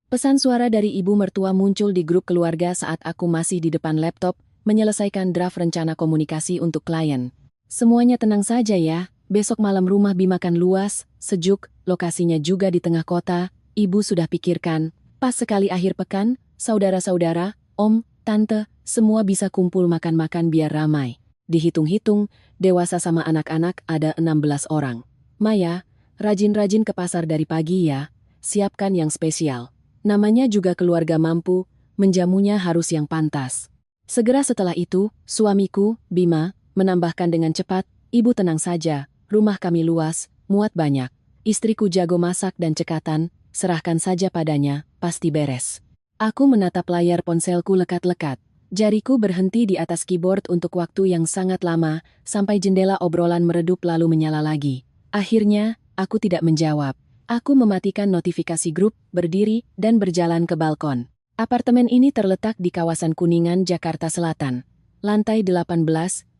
Pesan suara dari ibu mertua muncul di grup keluarga saat aku masih di depan laptop, menyelesaikan draft rencana komunikasi untuk klien. Semuanya tenang saja ya, besok malam rumah Bima kan luas, sejuk, lokasinya juga di tengah kota, ibu sudah pikirkan. Pas sekali akhir pekan, saudara-saudara, om, tante, semua bisa kumpul makan-makan biar ramai. Dihitung-hitung, dewasa sama anak-anak ada 16 orang. Maya, rajin-rajin ke pasar dari pagi ya, siapkan yang spesial. Namanya juga keluarga mampu, menjamunya harus yang pantas. Segera setelah itu, suamiku, Bima, menambahkan dengan cepat, ibu tenang saja, rumah kami luas, muat banyak. Istriku jago masak dan cekatan, serahkan saja padanya, pasti beres. Aku menatap layar ponselku lekat-lekat. Jariku berhenti di atas keyboard untuk waktu yang sangat lama, sampai jendela obrolan meredup lalu menyala lagi. Akhirnya, aku tidak menjawab. Aku mematikan notifikasi grup, berdiri, dan berjalan ke balkon. Apartemen ini terletak di kawasan Kuningan, Jakarta Selatan. Lantai 18,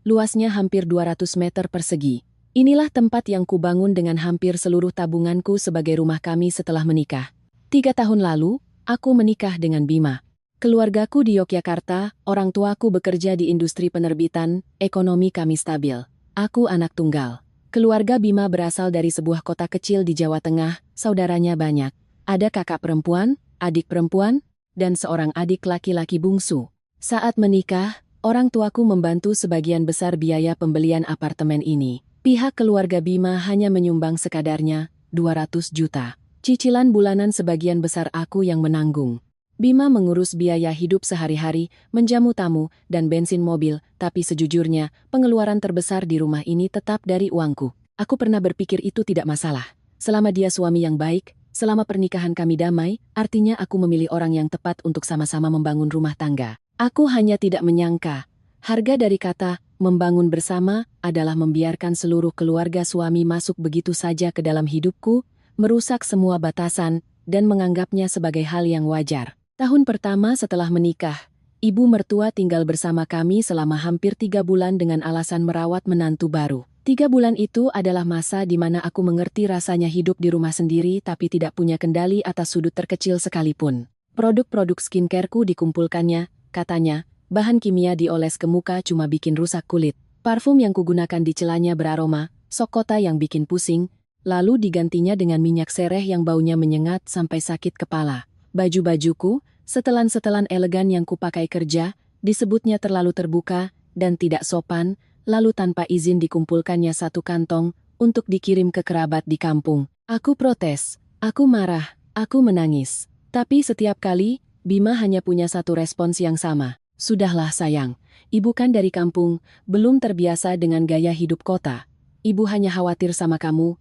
luasnya hampir 200 meter persegi. Inilah tempat yang kubangun dengan hampir seluruh tabunganku sebagai rumah kami setelah menikah. 3 tahun lalu, aku menikah dengan Bima. Keluargaku di Yogyakarta, orang tuaku bekerja di industri penerbitan, ekonomi kami stabil. Aku anak tunggal. Keluarga Bima berasal dari sebuah kota kecil di Jawa Tengah, saudaranya banyak. Ada kakak perempuan, adik perempuan, dan seorang adik laki-laki bungsu. Saat menikah, orang tuaku membantu sebagian besar biaya pembelian apartemen ini. Pihak keluarga Bima hanya menyumbang sekadarnya, 200 juta. Cicilan bulanan sebagian besar aku yang menanggung. Bima mengurus biaya hidup sehari-hari, menjamu tamu, dan bensin mobil, tapi sejujurnya, pengeluaran terbesar di rumah ini tetap dari uangku. Aku pernah berpikir itu tidak masalah. Selama dia suami yang baik, selama pernikahan kami damai, artinya aku memilih orang yang tepat untuk sama-sama membangun rumah tangga. Aku hanya tidak menyangka. Harga dari kata membangun bersama adalah membiarkan seluruh keluarga suami masuk begitu saja ke dalam hidupku, merusak semua batasan, dan menganggapnya sebagai hal yang wajar. Tahun pertama setelah menikah, ibu mertua tinggal bersama kami selama hampir 3 bulan dengan alasan merawat menantu baru. 3 bulan itu adalah masa di mana aku mengerti rasanya hidup di rumah sendiri tapi tidak punya kendali atas sudut terkecil sekalipun. Produk-produk skincareku dikumpulkannya, katanya, bahan kimia dioles ke muka cuma bikin rusak kulit. Parfum yang kugunakan di celanya beraroma, sok kota yang bikin pusing, lalu digantinya dengan minyak sereh yang baunya menyengat sampai sakit kepala. Baju-bajuku, setelan-setelan elegan yang kupakai kerja, disebutnya terlalu terbuka dan tidak sopan, lalu tanpa izin dikumpulkannya satu kantong untuk dikirim ke kerabat di kampung. Aku protes, aku marah, aku menangis. Tapi setiap kali, Bima hanya punya satu respons yang sama. Sudahlah sayang, ibu kan dari kampung, belum terbiasa dengan gaya hidup kota. Ibu hanya khawatir sama kamu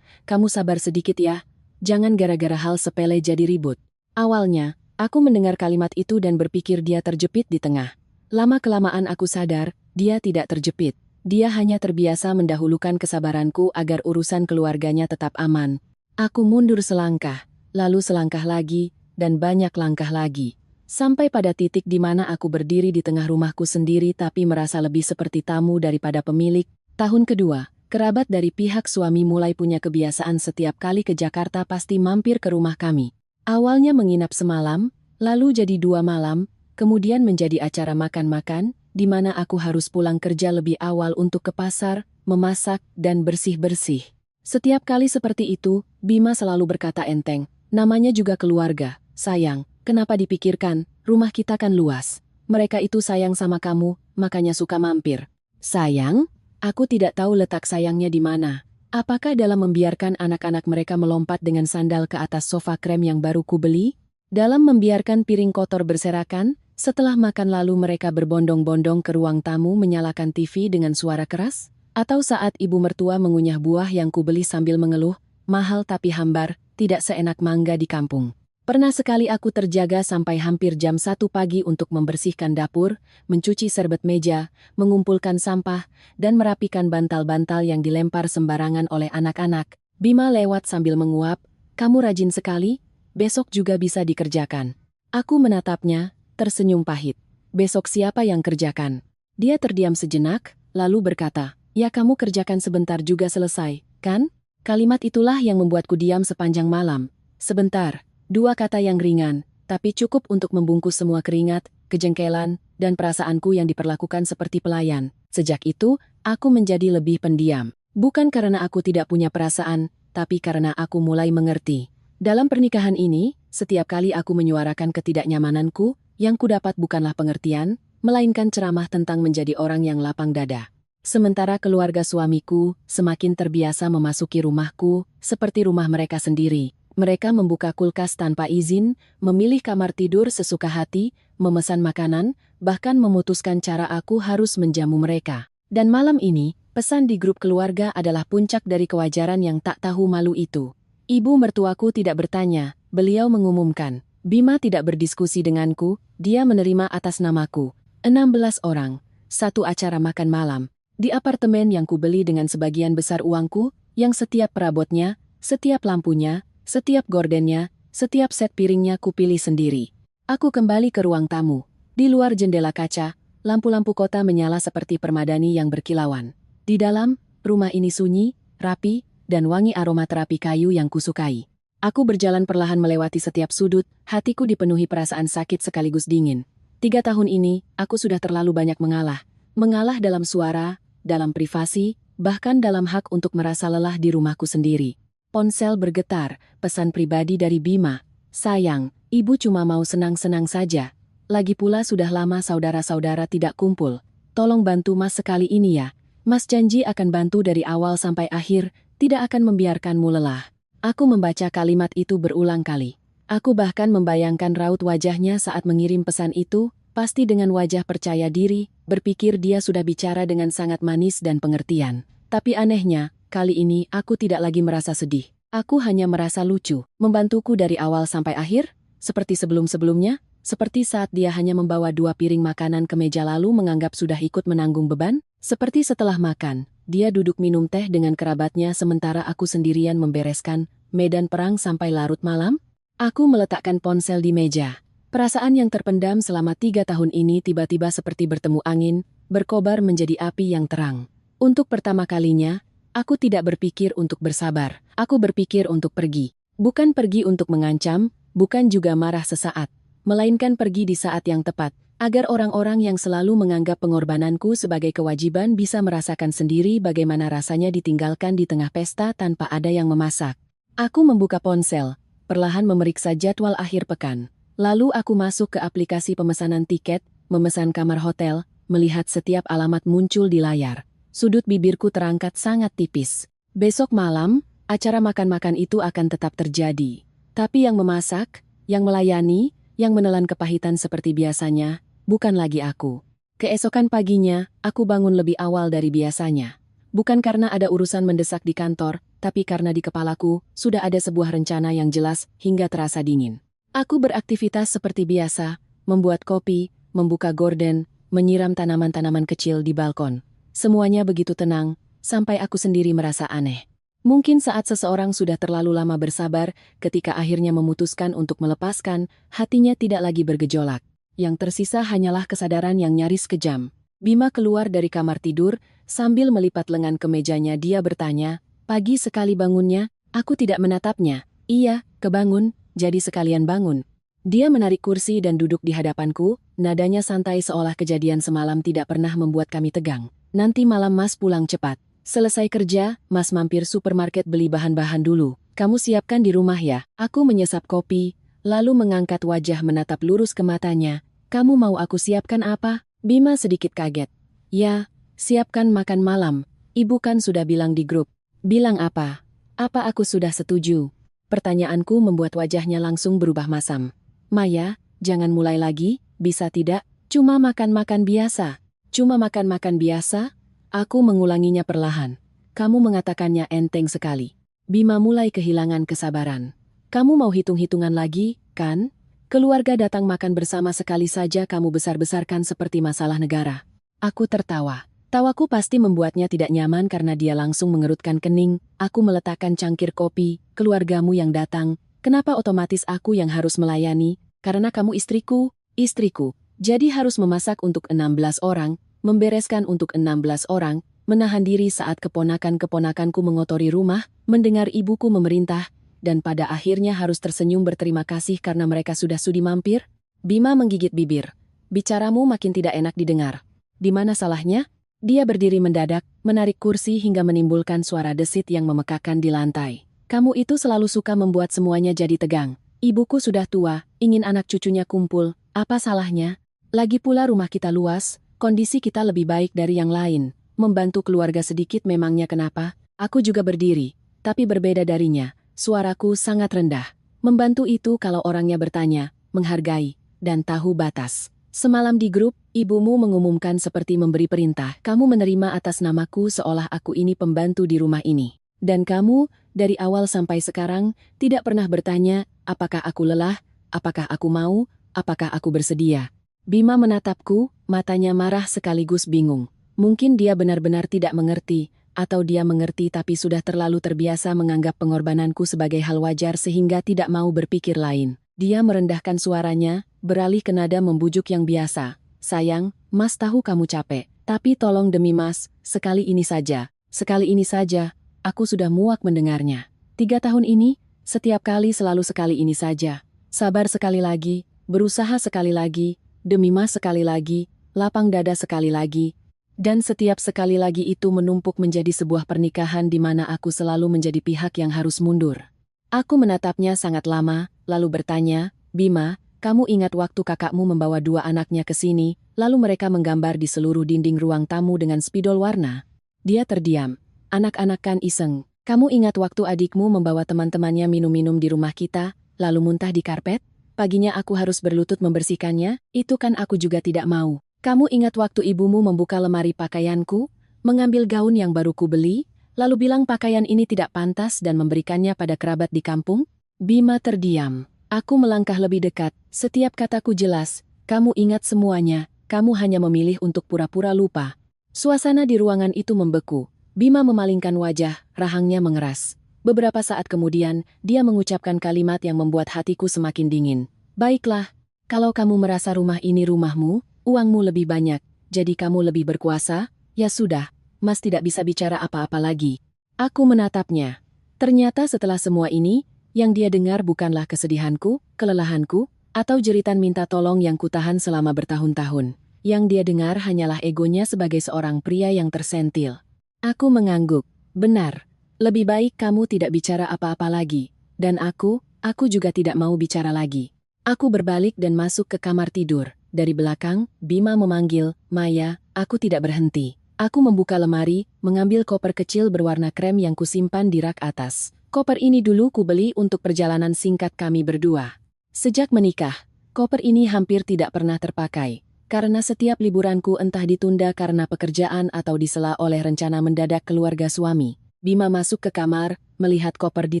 sabar sedikit ya, jangan gara-gara hal sepele jadi ribut. Awalnya, aku mendengar kalimat itu dan berpikir dia terjepit di tengah. Lama-kelamaan aku sadar, dia tidak terjepit. Dia hanya terbiasa mendahulukan kesabaranku agar urusan keluarganya tetap aman. Aku mundur selangkah, lalu selangkah lagi, dan banyak langkah lagi. Sampai pada titik di mana aku berdiri di tengah rumahku sendiri tapi merasa lebih seperti tamu daripada pemilik. Tahun kedua, kerabat dari pihak suami mulai punya kebiasaan setiap kali ke Jakarta pasti mampir ke rumah kami. Awalnya menginap semalam, lalu jadi 2 malam, kemudian menjadi acara makan-makan, di mana aku harus pulang kerja lebih awal untuk ke pasar, memasak, dan bersih-bersih. Setiap kali seperti itu, Bima selalu berkata enteng, namanya juga keluarga, sayang, kenapa dipikirkan, rumah kita kan luas. Mereka itu sayang sama kamu, makanya suka mampir. Sayang? Aku tidak tahu letak sayangnya di mana. Apakah dalam membiarkan anak-anak mereka melompat dengan sandal ke atas sofa krem yang baru kubeli? Dalam membiarkan piring kotor berserakan, setelah makan lalu mereka berbondong-bondong ke ruang tamu menyalakan TV dengan suara keras? Atau saat ibu mertua mengunyah buah yang kubeli sambil mengeluh, mahal tapi hambar, tidak seenak mangga di kampung. Pernah sekali aku terjaga sampai hampir jam 1 pagi untuk membersihkan dapur, mencuci serbet meja, mengumpulkan sampah, dan merapikan bantal-bantal yang dilempar sembarangan oleh anak-anak. Bima lewat sambil menguap, kamu rajin sekali, besok juga bisa dikerjakan. Aku menatapnya, tersenyum pahit. Besok siapa yang kerjakan? Dia terdiam sejenak, lalu berkata, ya kamu kerjakan sebentar juga selesai, kan? Kalimat itulah yang membuatku diam sepanjang malam. Sebentar. 2 kata yang ringan, tapi cukup untuk membungkus semua keringat, kejengkelan, dan perasaanku yang diperlakukan seperti pelayan. Sejak itu, aku menjadi lebih pendiam. Bukan karena aku tidak punya perasaan, tapi karena aku mulai mengerti. Dalam pernikahan ini, setiap kali aku menyuarakan ketidaknyamananku, yang kudapat bukanlah pengertian, melainkan ceramah tentang menjadi orang yang lapang dada. Sementara keluarga suamiku semakin terbiasa memasuki rumahku seperti rumah mereka sendiri. Mereka membuka kulkas tanpa izin, memilih kamar tidur sesuka hati, memesan makanan, bahkan memutuskan cara aku harus menjamu mereka. Dan malam ini, pesan di grup keluarga adalah puncak dari kewajaran yang tak tahu malu itu. Ibu mertuaku tidak bertanya, beliau mengumumkan. Bima tidak berdiskusi denganku, dia menerima atas namaku. 16 orang, satu acara makan malam. Di apartemen yang kubeli dengan sebagian besar uangku, yang setiap perabotnya, setiap lampunya, setiap gordennya, setiap set piringnya kupilih sendiri. Aku kembali ke ruang tamu. Di luar jendela kaca, lampu-lampu kota menyala seperti permadani yang berkilauan. Di dalam, rumah ini sunyi, rapi, dan wangi aroma terapi kayu yang kusukai. Aku berjalan perlahan melewati setiap sudut, hatiku dipenuhi perasaan sakit sekaligus dingin. 3 tahun ini, aku sudah terlalu banyak mengalah. Mengalah dalam suara, dalam privasi, bahkan dalam hak untuk merasa lelah di rumahku sendiri. Ponsel bergetar, pesan pribadi dari Bima. Sayang, ibu cuma mau senang-senang saja. Lagi pula sudah lama saudara-saudara tidak kumpul. Tolong bantu Mas sekali ini ya. Mas janji akan bantu dari awal sampai akhir, tidak akan membiarkanmu lelah. Aku membaca kalimat itu berulang kali. Aku bahkan membayangkan raut wajahnya saat mengirim pesan itu, pasti dengan wajah percaya diri, berpikir dia sudah bicara dengan sangat manis dan pengertian. Tapi anehnya, kali ini aku tidak lagi merasa sedih. Aku hanya merasa lucu. Membantuku dari awal sampai akhir, seperti sebelum-sebelumnya, seperti saat dia hanya membawa 2 piring makanan ke meja lalu menganggap sudah ikut menanggung beban, seperti setelah makan, dia duduk minum teh dengan kerabatnya sementara aku sendirian membereskan medan perang sampai larut malam. Aku meletakkan ponsel di meja. Perasaan yang terpendam selama 3 tahun ini tiba-tiba seperti bertemu angin, berkobar menjadi api yang terang. Untuk pertama kalinya, aku tidak berpikir untuk bersabar. Aku berpikir untuk pergi. Bukan pergi untuk mengancam, bukan juga marah sesaat. Melainkan pergi di saat yang tepat, agar orang-orang yang selalu menganggap pengorbananku sebagai kewajiban bisa merasakan sendiri bagaimana rasanya ditinggalkan di tengah pesta tanpa ada yang memasak. Aku membuka ponsel, perlahan memeriksa jadwal akhir pekan. Lalu aku masuk ke aplikasi pemesanan tiket, memesan kamar hotel, melihat setiap alamat muncul di layar. Sudut bibirku terangkat sangat tipis. Besok malam, acara makan-makan itu akan tetap terjadi. Tapi yang memasak, yang melayani, yang menelan kepahitan seperti biasanya, bukan lagi aku. Keesokan paginya, aku bangun lebih awal dari biasanya. Bukan karena ada urusan mendesak di kantor, tapi karena di kepalaku, sudah ada sebuah rencana yang jelas hingga terasa dingin. Aku beraktivitas seperti biasa, membuat kopi, membuka gorden, menyiram tanaman-tanaman kecil di balkon. Semuanya begitu tenang, sampai aku sendiri merasa aneh. Mungkin saat seseorang sudah terlalu lama bersabar, ketika akhirnya memutuskan untuk melepaskan, hatinya tidak lagi bergejolak. Yang tersisa hanyalah kesadaran yang nyaris kejam. Bima keluar dari kamar tidur, sambil melipat lengan ke mejanya dia bertanya, "Pagi sekali bangunnya?" Aku tidak menatapnya. "Iya, kebangun, jadi sekalian bangun." Dia menarik kursi dan duduk di hadapanku, nadanya santai seolah kejadian semalam tidak pernah membuat kami tegang. "Nanti malam Mas pulang cepat. Selesai kerja, Mas mampir supermarket beli bahan-bahan dulu. Kamu siapkan di rumah ya." Aku menyesap kopi, lalu mengangkat wajah menatap lurus ke matanya. "Kamu mau aku siapkan apa?" Bima sedikit kaget. "Ya, siapkan makan malam. Ibu kan sudah bilang di grup." "Bilang apa? Apa aku sudah setuju?" Pertanyaanku membuat wajahnya langsung berubah masam. "Maya, jangan mulai lagi, bisa tidak? Cuma makan-makan biasa." "Cuma makan-makan biasa?" Aku mengulanginya perlahan. "Kamu mengatakannya enteng sekali." Bima mulai kehilangan kesabaran. "Kamu mau hitung-hitungan lagi, kan? Keluarga datang makan bersama sekali saja kamu besar-besarkan seperti masalah negara." Aku tertawa. Tawaku pasti membuatnya tidak nyaman karena dia langsung mengerutkan kening. Aku meletakkan cangkir kopi. "Keluargamu yang datang, kenapa otomatis aku yang harus melayani? Karena kamu istriku." "Istriku. Jadi harus memasak untuk 16 orang, membereskan untuk 16 orang, menahan diri saat keponakan-keponakanku mengotori rumah, mendengar ibuku memerintah, dan pada akhirnya harus tersenyum berterima kasih karena mereka sudah sudi mampir? Bima menggigit bibir. Bicaramu makin tidak enak didengar. Di mana salahnya? Dia berdiri mendadak, menarik kursi hingga menimbulkan suara desit yang memekakan di lantai. Kamu itu selalu suka membuat semuanya jadi tegang. Ibuku sudah tua, ingin anak cucunya kumpul, apa salahnya? Lagi pula rumah kita luas, kondisi kita lebih baik dari yang lain. Membantu keluarga sedikit memangnya kenapa? Aku juga berdiri, tapi berbeda darinya. Suaraku sangat rendah. Membantu itu kalau orangnya bertanya, menghargai, dan tahu batas. Semalam di grup, ibumu mengumumkan seperti memberi perintah. Kamu menerima atas namaku seolah aku ini pembantu di rumah ini. Dan kamu, dari awal sampai sekarang, tidak pernah bertanya, apakah aku lelah, apakah aku mau, apakah aku bersedia. Bima menatapku, matanya marah sekaligus bingung. Mungkin dia benar-benar tidak mengerti, atau dia mengerti tapi sudah terlalu terbiasa menganggap pengorbananku sebagai hal wajar sehingga tidak mau berpikir lain. Dia merendahkan suaranya, beralih ke nada membujuk yang biasa. Sayang, Mas tahu kamu capek, tapi tolong demi Mas, sekali ini saja. Sekali ini saja, aku sudah muak mendengarnya. 3 tahun ini, setiap kali selalu sekali ini saja. Sabar sekali lagi, berusaha sekali lagi, demi Mas sekali lagi, lapang dada sekali lagi. Dan setiap sekali lagi itu menumpuk menjadi sebuah pernikahan di mana aku selalu menjadi pihak yang harus mundur. Aku menatapnya sangat lama, lalu bertanya, Bima, kamu ingat waktu kakakmu membawa 2 anaknya ke sini, lalu mereka menggambar di seluruh dinding ruang tamu dengan spidol warna? Dia terdiam. Anak-anak kan iseng. Kamu ingat waktu adikmu membawa teman-temannya minum-minum di rumah kita, lalu muntah di karpet? Paginya aku harus berlutut membersihkannya, itu kan aku juga tidak mau. Kamu ingat waktu ibumu membuka lemari pakaianku, mengambil gaun yang baru kubeli, lalu bilang pakaian ini tidak pantas dan memberikannya pada kerabat di kampung? Bima terdiam. Aku melangkah lebih dekat, setiap kataku jelas, kamu ingat semuanya, kamu hanya memilih untuk pura-pura lupa. Suasana di ruangan itu membeku. Bima memalingkan wajah, rahangnya mengeras. Beberapa saat kemudian, dia mengucapkan kalimat yang membuat hatiku semakin dingin. Baiklah, kalau kamu merasa rumah ini rumahmu, uangmu lebih banyak, jadi kamu lebih berkuasa, ya sudah, Mas tidak bisa bicara apa-apa lagi. Aku menatapnya. Ternyata setelah semua ini, yang dia dengar bukanlah kesedihanku, kelelahanku, atau jeritan minta tolong yang kutahan selama bertahun-tahun. Yang dia dengar hanyalah egonya sebagai seorang pria yang tersentil. Aku mengangguk. Benar, lebih baik kamu tidak bicara apa-apa lagi. Dan aku juga tidak mau bicara lagi. Aku berbalik dan masuk ke kamar tidur. Dari belakang, Bima memanggil, Maya, aku tidak berhenti. Aku membuka lemari, mengambil koper kecil berwarna krem yang kusimpan di rak atas. Koper ini dulu kubeli untuk perjalanan singkat kami berdua. Sejak menikah, koper ini hampir tidak pernah terpakai. Karena setiap liburanku entah ditunda karena pekerjaan atau disela oleh rencana mendadak keluarga suami. Bima masuk ke kamar, melihat koper di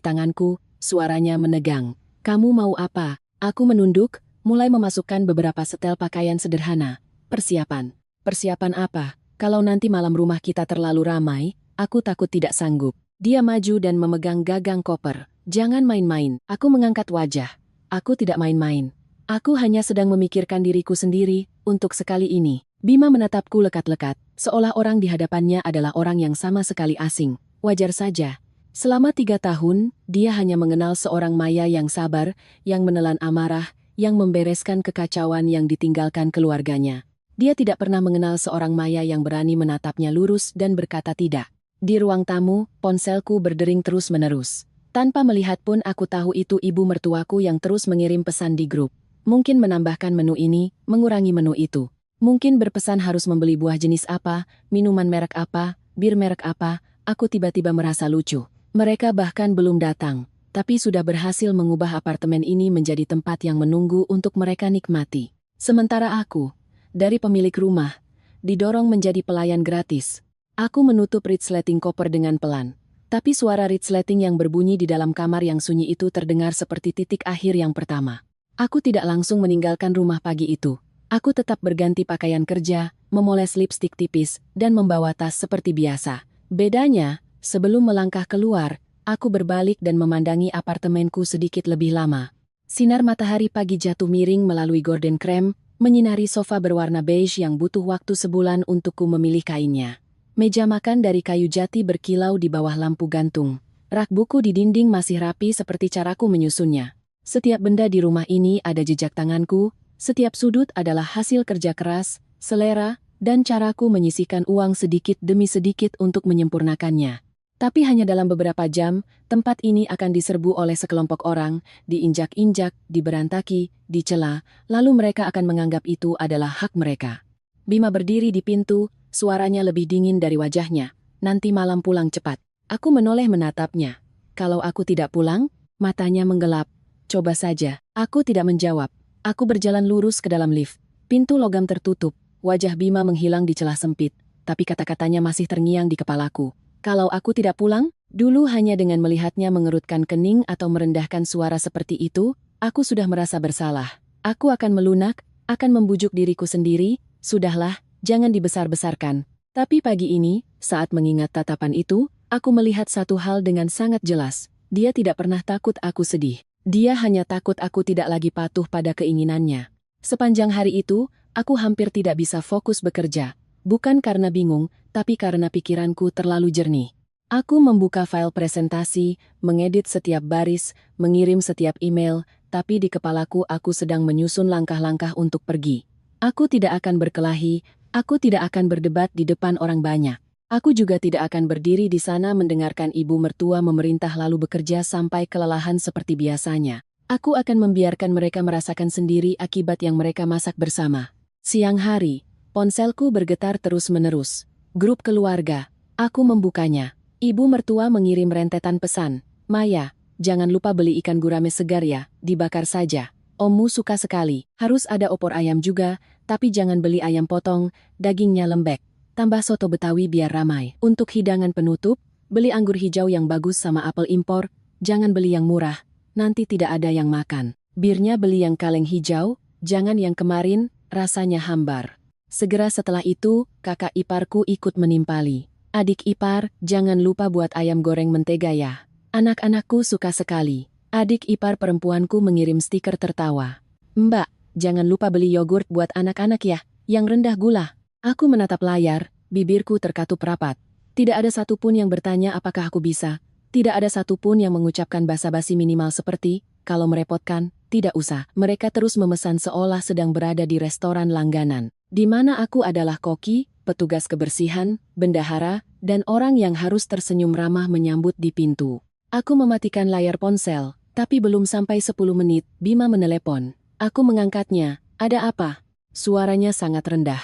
tanganku, suaranya menegang. Kamu mau apa? Aku menunduk, mulai memasukkan beberapa setel pakaian sederhana. Persiapan. Persiapan apa? Kalau nanti malam rumah kita terlalu ramai, aku takut tidak sanggup. Dia maju dan memegang gagang koper. Jangan main-main. Aku mengangkat wajah. Aku tidak main-main. Aku hanya sedang memikirkan diriku sendiri, untuk sekali ini. Bima menatapku lekat-lekat, seolah orang di hadapannya adalah orang yang sama sekali asing. Wajar saja. Selama 3 tahun, dia hanya mengenal seorang Maya yang sabar, yang menelan amarah, yang membereskan kekacauan yang ditinggalkan keluarganya. Dia tidak pernah mengenal seorang Maya yang berani menatapnya lurus dan berkata tidak. Di ruang tamu, ponselku berdering terus-menerus. Tanpa melihat pun aku tahu itu ibu mertuaku yang terus mengirim pesan di grup. Mungkin menambahkan menu ini, mengurangi menu itu. Mungkin berpesan harus membeli buah jenis apa, minuman merek apa, bir merek apa, aku tiba-tiba merasa lucu. Mereka bahkan belum datang, tapi sudah berhasil mengubah apartemen ini menjadi tempat yang menunggu untuk mereka nikmati. Sementara aku, dari pemilik rumah, didorong menjadi pelayan gratis. Aku menutup resleting koper dengan pelan. Tapi suara resleting yang berbunyi di dalam kamar yang sunyi itu terdengar seperti titik akhir yang pertama. Aku tidak langsung meninggalkan rumah pagi itu. Aku tetap berganti pakaian kerja, memoles lipstik tipis, dan membawa tas seperti biasa. Bedanya, sebelum melangkah keluar, aku berbalik dan memandangi apartemenku sedikit lebih lama. Sinar matahari pagi jatuh miring melalui gorden krem, menyinari sofa berwarna beige yang butuh waktu sebulan untukku memilih kainnya. Meja makan dari kayu jati berkilau di bawah lampu gantung. Rak buku di dinding masih rapi seperti caraku menyusunnya. Setiap benda di rumah ini ada jejak tanganku, setiap sudut adalah hasil kerja keras, selera, dan caraku menyisihkan uang sedikit demi sedikit untuk menyempurnakannya. Tapi hanya dalam beberapa jam, tempat ini akan diserbu oleh sekelompok orang, diinjak-injak, diberantaki, dicela, lalu mereka akan menganggap itu adalah hak mereka. Bima berdiri di pintu, suaranya lebih dingin dari wajahnya. Nanti malam pulang cepat. Aku menoleh menatapnya. Kalau aku tidak pulang, matanya menggelap. Coba saja. Aku tidak menjawab. Aku berjalan lurus ke dalam lift. Pintu logam tertutup. Wajah Bima menghilang di celah sempit. Tapi kata-katanya masih terngiang di kepalaku. Kalau aku tidak pulang, dulu hanya dengan melihatnya mengerutkan kening atau merendahkan suara seperti itu, aku sudah merasa bersalah. Aku akan melunak, akan membujuk diriku sendiri, sudahlah, jangan dibesar-besarkan. Tapi pagi ini, saat mengingat tatapan itu, aku melihat satu hal dengan sangat jelas. Dia tidak pernah takut aku sedih. Dia hanya takut aku tidak lagi patuh pada keinginannya. Sepanjang hari itu, aku hampir tidak bisa fokus bekerja. Bukan karena bingung, tapi karena pikiranku terlalu jernih. Aku membuka file presentasi, mengedit setiap baris, mengirim setiap email, tapi di kepalaku aku sedang menyusun langkah-langkah untuk pergi. Aku tidak akan berkelahi, aku tidak akan berdebat di depan orang banyak. Aku juga tidak akan berdiri di sana mendengarkan ibu mertua memerintah lalu bekerja sampai kelelahan seperti biasanya. Aku akan membiarkan mereka merasakan sendiri akibat yang mereka masak bersama. Siang hari, ponselku bergetar terus-menerus. Grup keluarga. Aku membukanya. Ibu mertua mengirim rentetan pesan. Maya, jangan lupa beli ikan gurame segar ya, dibakar saja. Ommu suka sekali. Harus ada opor ayam juga, tapi jangan beli ayam potong, dagingnya lembek. Tambah soto Betawi biar ramai. Untuk hidangan penutup, beli anggur hijau yang bagus sama apel impor, jangan beli yang murah, nanti tidak ada yang makan. Birnya beli yang kaleng hijau, jangan yang kemarin, rasanya hambar. Segera setelah itu, kakak iparku ikut menimpali. Adik ipar, jangan lupa buat ayam goreng mentega ya. Anak-anakku suka sekali. Adik ipar perempuanku mengirim stiker tertawa. Mbak, jangan lupa beli yogurt buat anak-anak ya, yang rendah gula. Aku menatap layar, bibirku terkatup rapat. Tidak ada satupun yang bertanya apakah aku bisa. Tidak ada satupun yang mengucapkan basa-basi minimal seperti, kalau merepotkan, tidak usah. Mereka terus memesan seolah sedang berada di restoran langganan. Di mana aku adalah koki, petugas kebersihan, bendahara, dan orang yang harus tersenyum ramah menyambut di pintu. Aku mematikan layar ponsel, tapi belum sampai 10 menit, Bima menelepon. Aku mengangkatnya. Ada apa? Suaranya sangat rendah.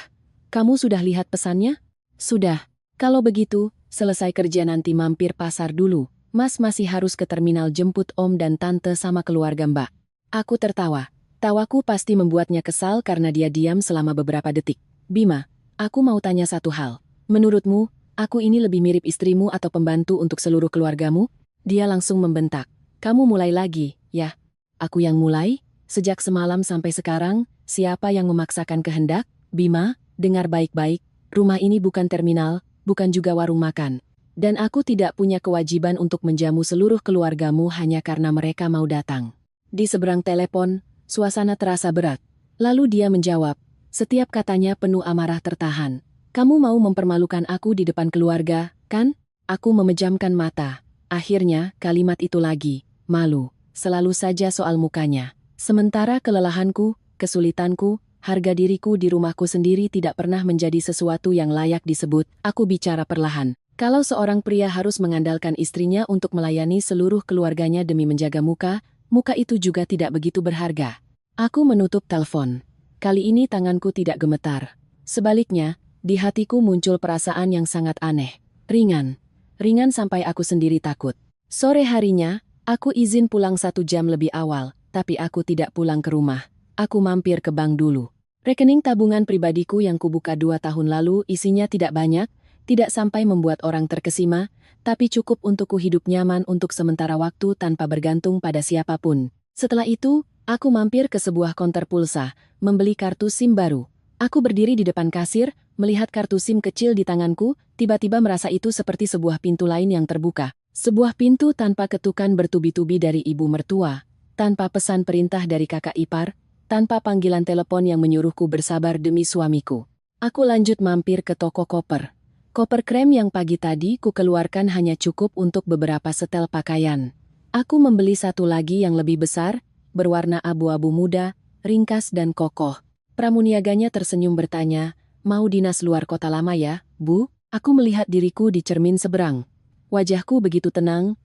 Kamu sudah lihat pesannya? Sudah. Kalau begitu, selesai kerja nanti mampir pasar dulu. Mas masih harus ke terminal jemput om dan tante sama keluarga mbak. Aku tertawa. Tawaku pasti membuatnya kesal karena dia diam selama beberapa detik. Bima, aku mau tanya satu hal. Menurutmu, aku ini lebih mirip istrimu atau pembantu untuk seluruh keluargamu? Dia langsung membentak. Kamu mulai lagi, ya? Aku yang mulai? Sejak semalam sampai sekarang, siapa yang memaksakan kehendak? Bima, dengar baik-baik, rumah ini bukan terminal, bukan juga warung makan. Dan aku tidak punya kewajiban untuk menjamu seluruh keluargamu hanya karena mereka mau datang. Di seberang telepon, suasana terasa berat. Lalu dia menjawab, setiap katanya penuh amarah tertahan. Kamu mau mempermalukan aku di depan keluarga, kan? Aku memejamkan mata. Akhirnya, kalimat itu lagi, malu, selalu saja soal mukanya. Sementara kelelahanku, kesulitanku, harga diriku di rumahku sendiri tidak pernah menjadi sesuatu yang layak disebut. Aku bicara perlahan. Kalau seorang pria harus mengandalkan istrinya untuk melayani seluruh keluarganya demi menjaga muka, muka itu juga tidak begitu berharga. Aku menutup telepon. Kali ini tanganku tidak gemetar. Sebaliknya, di hatiku muncul perasaan yang sangat aneh. Ringan. Ringan sampai aku sendiri takut. Sore harinya, aku izin pulang 1 jam lebih awal, tapi aku tidak pulang ke rumah. Aku mampir ke bank dulu. Rekening tabungan pribadiku yang kubuka 2 tahun lalu isinya tidak banyak, tidak sampai membuat orang terkesima, tapi cukup untukku hidup nyaman untuk sementara waktu tanpa bergantung pada siapapun. Setelah itu, aku mampir ke sebuah konter pulsa, membeli kartu SIM baru. Aku berdiri di depan kasir, melihat kartu SIM kecil di tanganku, tiba-tiba merasa itu seperti sebuah pintu lain yang terbuka. Sebuah pintu tanpa ketukan bertubi-tubi dari ibu mertua, tanpa pesan perintah dari kakak ipar, tanpa panggilan telepon yang menyuruhku bersabar demi suamiku. Aku lanjut mampir ke toko koper. Koper krem yang pagi tadi ku keluarkan hanya cukup untuk beberapa setel pakaian. Aku membeli satu lagi yang lebih besar, berwarna abu-abu muda, ringkas dan kokoh. Pramuniaganya tersenyum bertanya, "Mau dinas luar kota lama ya, Bu?" Aku melihat diriku di cermin seberang. Wajahku begitu tenang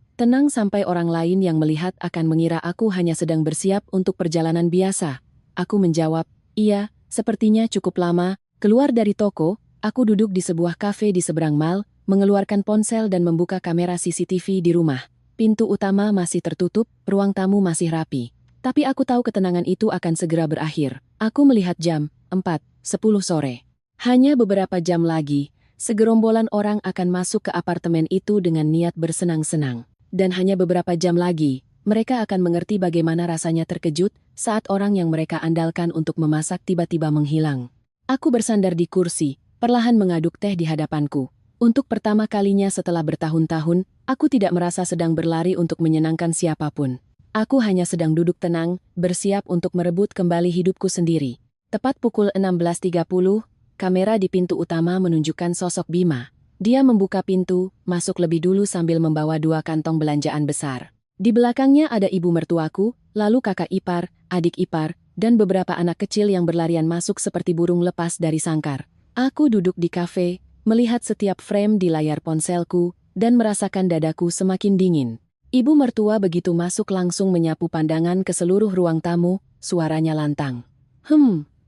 sampai orang lain yang melihat akan mengira aku hanya sedang bersiap untuk perjalanan biasa. Aku menjawab, "Iya, sepertinya cukup lama." Keluar dari toko, aku duduk di sebuah kafe di seberang mall, mengeluarkan ponsel dan membuka kamera CCTV di rumah. Pintu utama masih tertutup, ruang tamu masih rapi. Tapi aku tahu ketenangan itu akan segera berakhir. Aku melihat jam, 4:10 sore. Hanya beberapa jam lagi, segerombolan orang akan masuk ke apartemen itu dengan niat bersenang-senang. Dan hanya beberapa jam lagi, mereka akan mengerti bagaimana rasanya terkejut saat orang yang mereka andalkan untuk memasak tiba-tiba menghilang. Aku bersandar di kursi, perlahan mengaduk teh di hadapanku. Untuk pertama kalinya setelah bertahun-tahun, aku tidak merasa sedang berlari untuk menyenangkan siapapun. Aku hanya sedang duduk tenang, bersiap untuk merebut kembali hidupku sendiri. Tepat pukul 16.30, kamera di pintu utama menunjukkan sosok Bima. Dia membuka pintu, masuk lebih dulu sambil membawa 2 kantong belanjaan besar. Di belakangnya ada ibu mertuaku, lalu kakak ipar, adik ipar, dan beberapa anak kecil yang berlarian masuk seperti burung lepas dari sangkar. Aku duduk di kafe, melihat setiap frame di layar ponselku, dan merasakan dadaku semakin dingin. Ibu mertua begitu masuk langsung menyapu pandangan ke seluruh ruang tamu, suaranya lantang.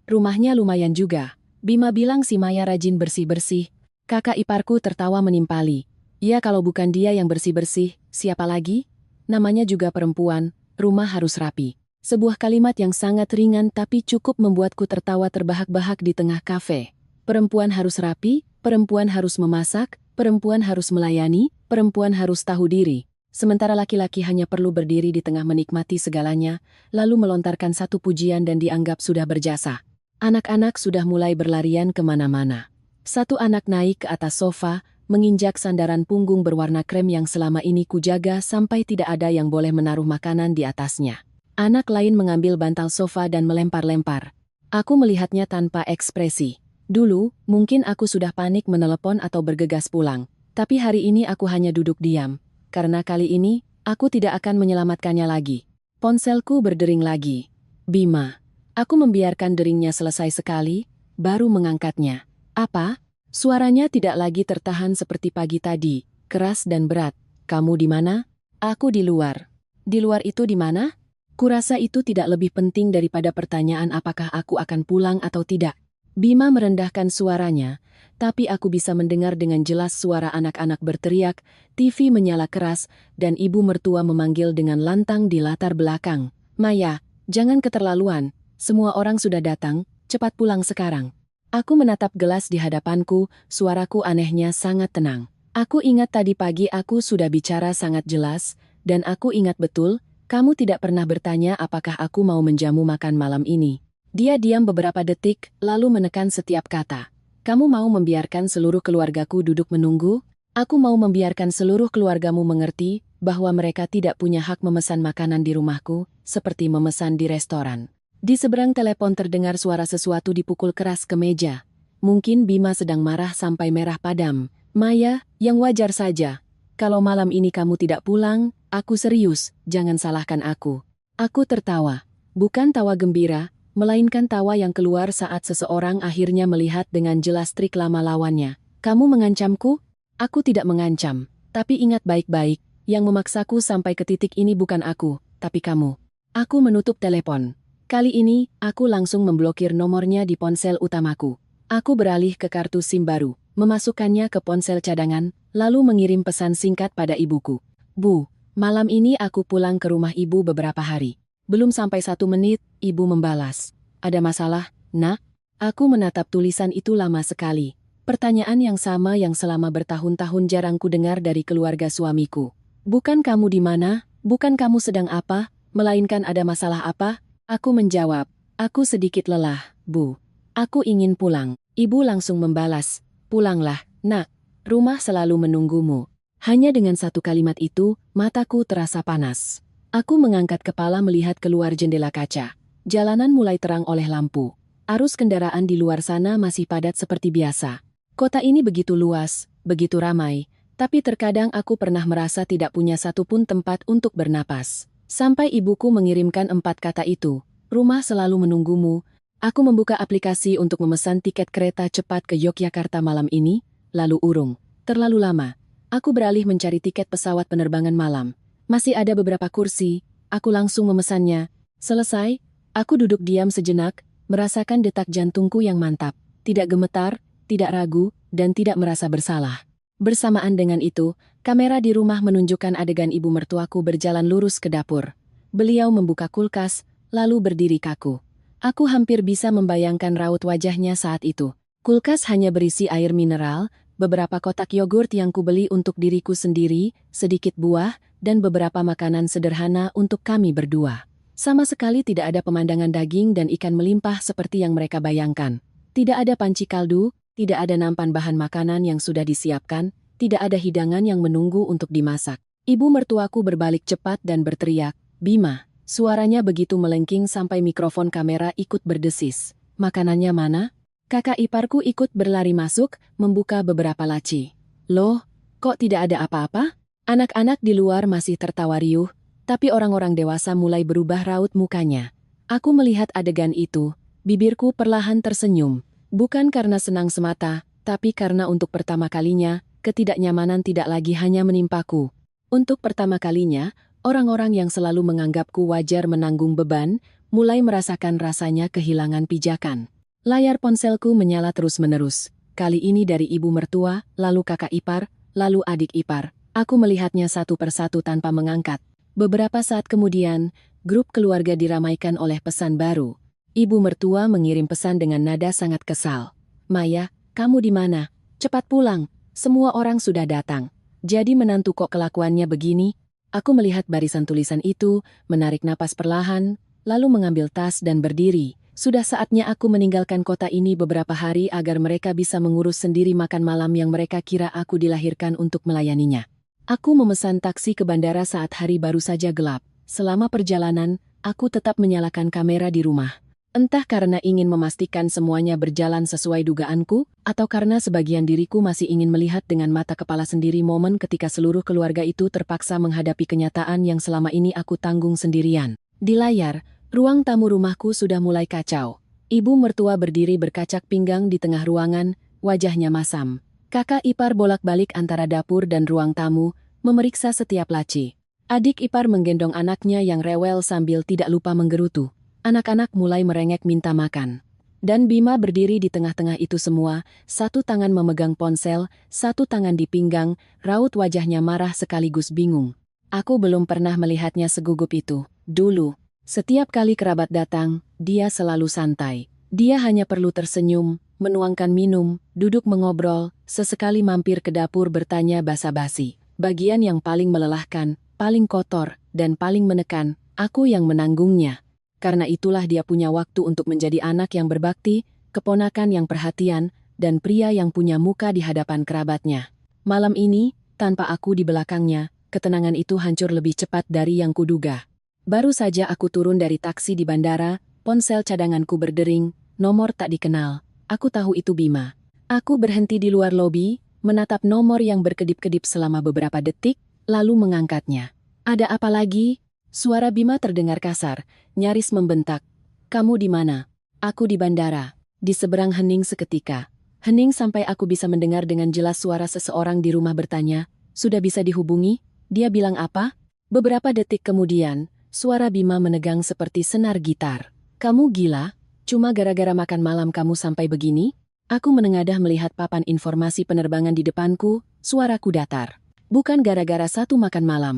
Rumahnya lumayan juga. Bima bilang si Maya rajin bersih-bersih. Kakak iparku tertawa menimpali. Ya kalau bukan dia yang bersih-bersih, siapa lagi? Namanya juga perempuan, rumah harus rapi. Sebuah kalimat yang sangat ringan tapi cukup membuatku tertawa terbahak-bahak di tengah kafe. Perempuan harus rapi, perempuan harus memasak, perempuan harus melayani, perempuan harus tahu diri. Sementara laki-laki hanya perlu berdiri di tengah menikmati segalanya, lalu melontarkan satu pujian dan dianggap sudah berjasa. Anak-anak sudah mulai berlarian kemana-mana. Satu anak naik ke atas sofa, menginjak sandaran punggung berwarna krem yang selama ini kujaga sampai tidak ada yang boleh menaruh makanan di atasnya. Anak lain mengambil bantal sofa dan melempar-lempar. Aku melihatnya tanpa ekspresi. Dulu, mungkin aku sudah panik menelepon atau bergegas pulang. Tapi hari ini aku hanya duduk diam. Karena kali ini, aku tidak akan menyelamatkannya lagi. Ponselku berdering lagi. Bima. Aku membiarkan deringnya selesai sekali, baru mengangkatnya. Apa? Suaranya tidak lagi tertahan seperti pagi tadi, keras dan berat. Kamu di mana? Aku di luar. Di luar itu di mana? Kurasa itu tidak lebih penting daripada pertanyaan apakah aku akan pulang atau tidak. Bima merendahkan suaranya, tapi aku bisa mendengar dengan jelas suara anak-anak berteriak, TV menyala keras, dan ibu mertua memanggil dengan lantang di latar belakang. Maya, jangan keterlaluan, semua orang sudah datang, cepat pulang sekarang. Aku menatap gelas di hadapanku, suaraku anehnya sangat tenang. Aku ingat tadi pagi aku sudah bicara sangat jelas, dan aku ingat betul, kamu tidak pernah bertanya apakah aku mau menjamu makan malam ini. Dia diam beberapa detik, lalu menekan setiap kata. Kamu mau membiarkan seluruh keluargaku duduk menunggu? Aku mau membiarkan seluruh keluargamu mengerti bahwa mereka tidak punya hak memesan makanan di rumahku, seperti memesan di restoran. Di seberang telepon terdengar suara sesuatu dipukul keras ke meja. Mungkin Bima sedang marah sampai merah padam. Maya, yang wajar saja. Kalau malam ini kamu tidak pulang, aku serius, jangan salahkan aku. Aku tertawa. Bukan tawa gembira, melainkan tawa yang keluar saat seseorang akhirnya melihat dengan jelas trik lama lawannya. Kamu mengancamku? Aku tidak mengancam. Tapi ingat baik-baik, yang memaksaku sampai ke titik ini bukan aku, tapi kamu. Aku menutup telepon. Kali ini, aku langsung memblokir nomornya di ponsel utamaku. Aku beralih ke kartu SIM baru, memasukkannya ke ponsel cadangan, lalu mengirim pesan singkat pada ibuku. Bu, malam ini aku pulang ke rumah ibu beberapa hari. Belum sampai 1 menit, ibu membalas. Ada masalah, nak? Aku menatap tulisan itu lama sekali. Pertanyaan yang sama yang selama bertahun-tahun jarang ku dengar dari keluarga suamiku. Bukan kamu di mana, bukan kamu sedang apa, melainkan ada masalah apa? Aku menjawab, aku sedikit lelah, Bu. Aku ingin pulang. Ibu langsung membalas, pulanglah, nak. Rumah selalu menunggumu. Hanya dengan satu kalimat itu, mataku terasa panas. Aku mengangkat kepala melihat keluar jendela kaca. Jalanan mulai terang oleh lampu. Arus kendaraan di luar sana masih padat seperti biasa. Kota ini begitu luas, begitu ramai, tapi terkadang aku pernah merasa tidak punya satupun tempat untuk bernapas. Sampai ibuku mengirimkan 4 kata itu, rumah selalu menunggumu. Aku membuka aplikasi untuk memesan tiket kereta cepat ke Yogyakarta malam ini, lalu urung. Terlalu lama. Aku beralih mencari tiket pesawat penerbangan malam. Masih ada beberapa kursi, aku langsung memesannya. Selesai, aku duduk diam sejenak, merasakan detak jantungku yang mantap. Tidak gemetar, tidak ragu, dan tidak merasa bersalah. Bersamaan dengan itu, kamera di rumah menunjukkan adegan ibu mertuaku berjalan lurus ke dapur. Beliau membuka kulkas, lalu berdiri kaku. Aku hampir bisa membayangkan raut wajahnya saat itu. Kulkas hanya berisi air mineral, beberapa kotak yogurt yang kubeli untuk diriku sendiri, sedikit buah, dan beberapa makanan sederhana untuk kami berdua. Sama sekali tidak ada pemandangan daging dan ikan melimpah seperti yang mereka bayangkan. Tidak ada panci kaldu, tidak ada nampan bahan makanan yang sudah disiapkan, tidak ada hidangan yang menunggu untuk dimasak. Ibu mertuaku berbalik cepat dan berteriak, "Bima!" Suaranya begitu melengking sampai mikrofon kamera ikut berdesis. "Makanannya mana?" Kakak iparku ikut berlari masuk, membuka beberapa laci. "Loh, kok tidak ada apa-apa?" Anak-anak di luar masih tertawa riuh, tapi orang-orang dewasa mulai berubah raut mukanya. Aku melihat adegan itu, bibirku perlahan tersenyum. Bukan karena senang semata, tapi karena untuk pertama kalinya, ketidaknyamanan tidak lagi hanya menimpaku. Untuk pertama kalinya, orang-orang yang selalu menganggapku wajar menanggung beban, mulai merasakan rasanya kehilangan pijakan. Layar ponselku menyala terus-menerus. Kali ini dari ibu mertua, lalu kakak ipar, lalu adik ipar. Aku melihatnya satu persatu tanpa mengangkat. Beberapa saat kemudian, grup keluarga diramaikan oleh pesan baru. Ibu mertua mengirim pesan dengan nada sangat kesal. "Maya, kamu di mana? Cepat pulang, semua orang sudah datang." Jadi menantu kok kelakuannya begini? Aku melihat barisan tulisan itu, menarik napas perlahan, lalu mengambil tas dan berdiri. Sudah saatnya aku meninggalkan kota ini beberapa hari agar mereka bisa mengurus sendiri makan malam yang mereka kira aku dilahirkan untuk melayaninya. Aku memesan taksi ke bandara saat hari baru saja gelap. Selama perjalanan, aku tetap menyalakan kamera di rumah. Entah karena ingin memastikan semuanya berjalan sesuai dugaanku, atau karena sebagian diriku masih ingin melihat dengan mata kepala sendiri momen ketika seluruh keluarga itu terpaksa menghadapi kenyataan yang selama ini aku tanggung sendirian. Di layar, ruang tamu rumahku sudah mulai kacau. Ibu mertua berdiri berkacak pinggang di tengah ruangan, wajahnya masam. Kakak ipar bolak-balik antara dapur dan ruang tamu, memeriksa setiap laci. Adik ipar menggendong anaknya yang rewel sambil tidak lupa menggerutu. Anak-anak mulai merengek minta makan. Dan Bima berdiri di tengah-tengah itu semua, satu tangan memegang ponsel, satu tangan di pinggang, raut wajahnya marah sekaligus bingung. Aku belum pernah melihatnya segugup itu. Dulu, setiap kali kerabat datang, dia selalu santai. Dia hanya perlu tersenyum, menuangkan minum, duduk mengobrol, sesekali mampir ke dapur bertanya basa-basi. Bagian yang paling melelahkan, paling kotor, dan paling menekan, aku yang menanggungnya. Karena itulah dia punya waktu untuk menjadi anak yang berbakti, keponakan yang perhatian, dan pria yang punya muka di hadapan kerabatnya. Malam ini, tanpa aku di belakangnya, ketenangan itu hancur lebih cepat dari yang kuduga. Baru saja aku turun dari taksi di bandara, ponsel cadanganku berdering, nomor tak dikenal. Aku tahu itu Bima. Aku berhenti di luar lobi, menatap nomor yang berkedip-kedip selama beberapa detik, lalu mengangkatnya. "Ada apa lagi?" Suara Bima terdengar kasar, nyaris membentak. "Kamu di mana?" "Aku di bandara." Di seberang hening seketika. Hening sampai aku bisa mendengar dengan jelas suara seseorang di rumah bertanya, "Sudah bisa dihubungi?" Dia bilang apa? Beberapa detik kemudian, suara Bima menegang seperti senar gitar. "Kamu gila? Cuma gara-gara makan malam kamu sampai begini?" Aku menengadah melihat papan informasi penerbangan di depanku, suaraku datar. "Bukan gara-gara satu makan malam.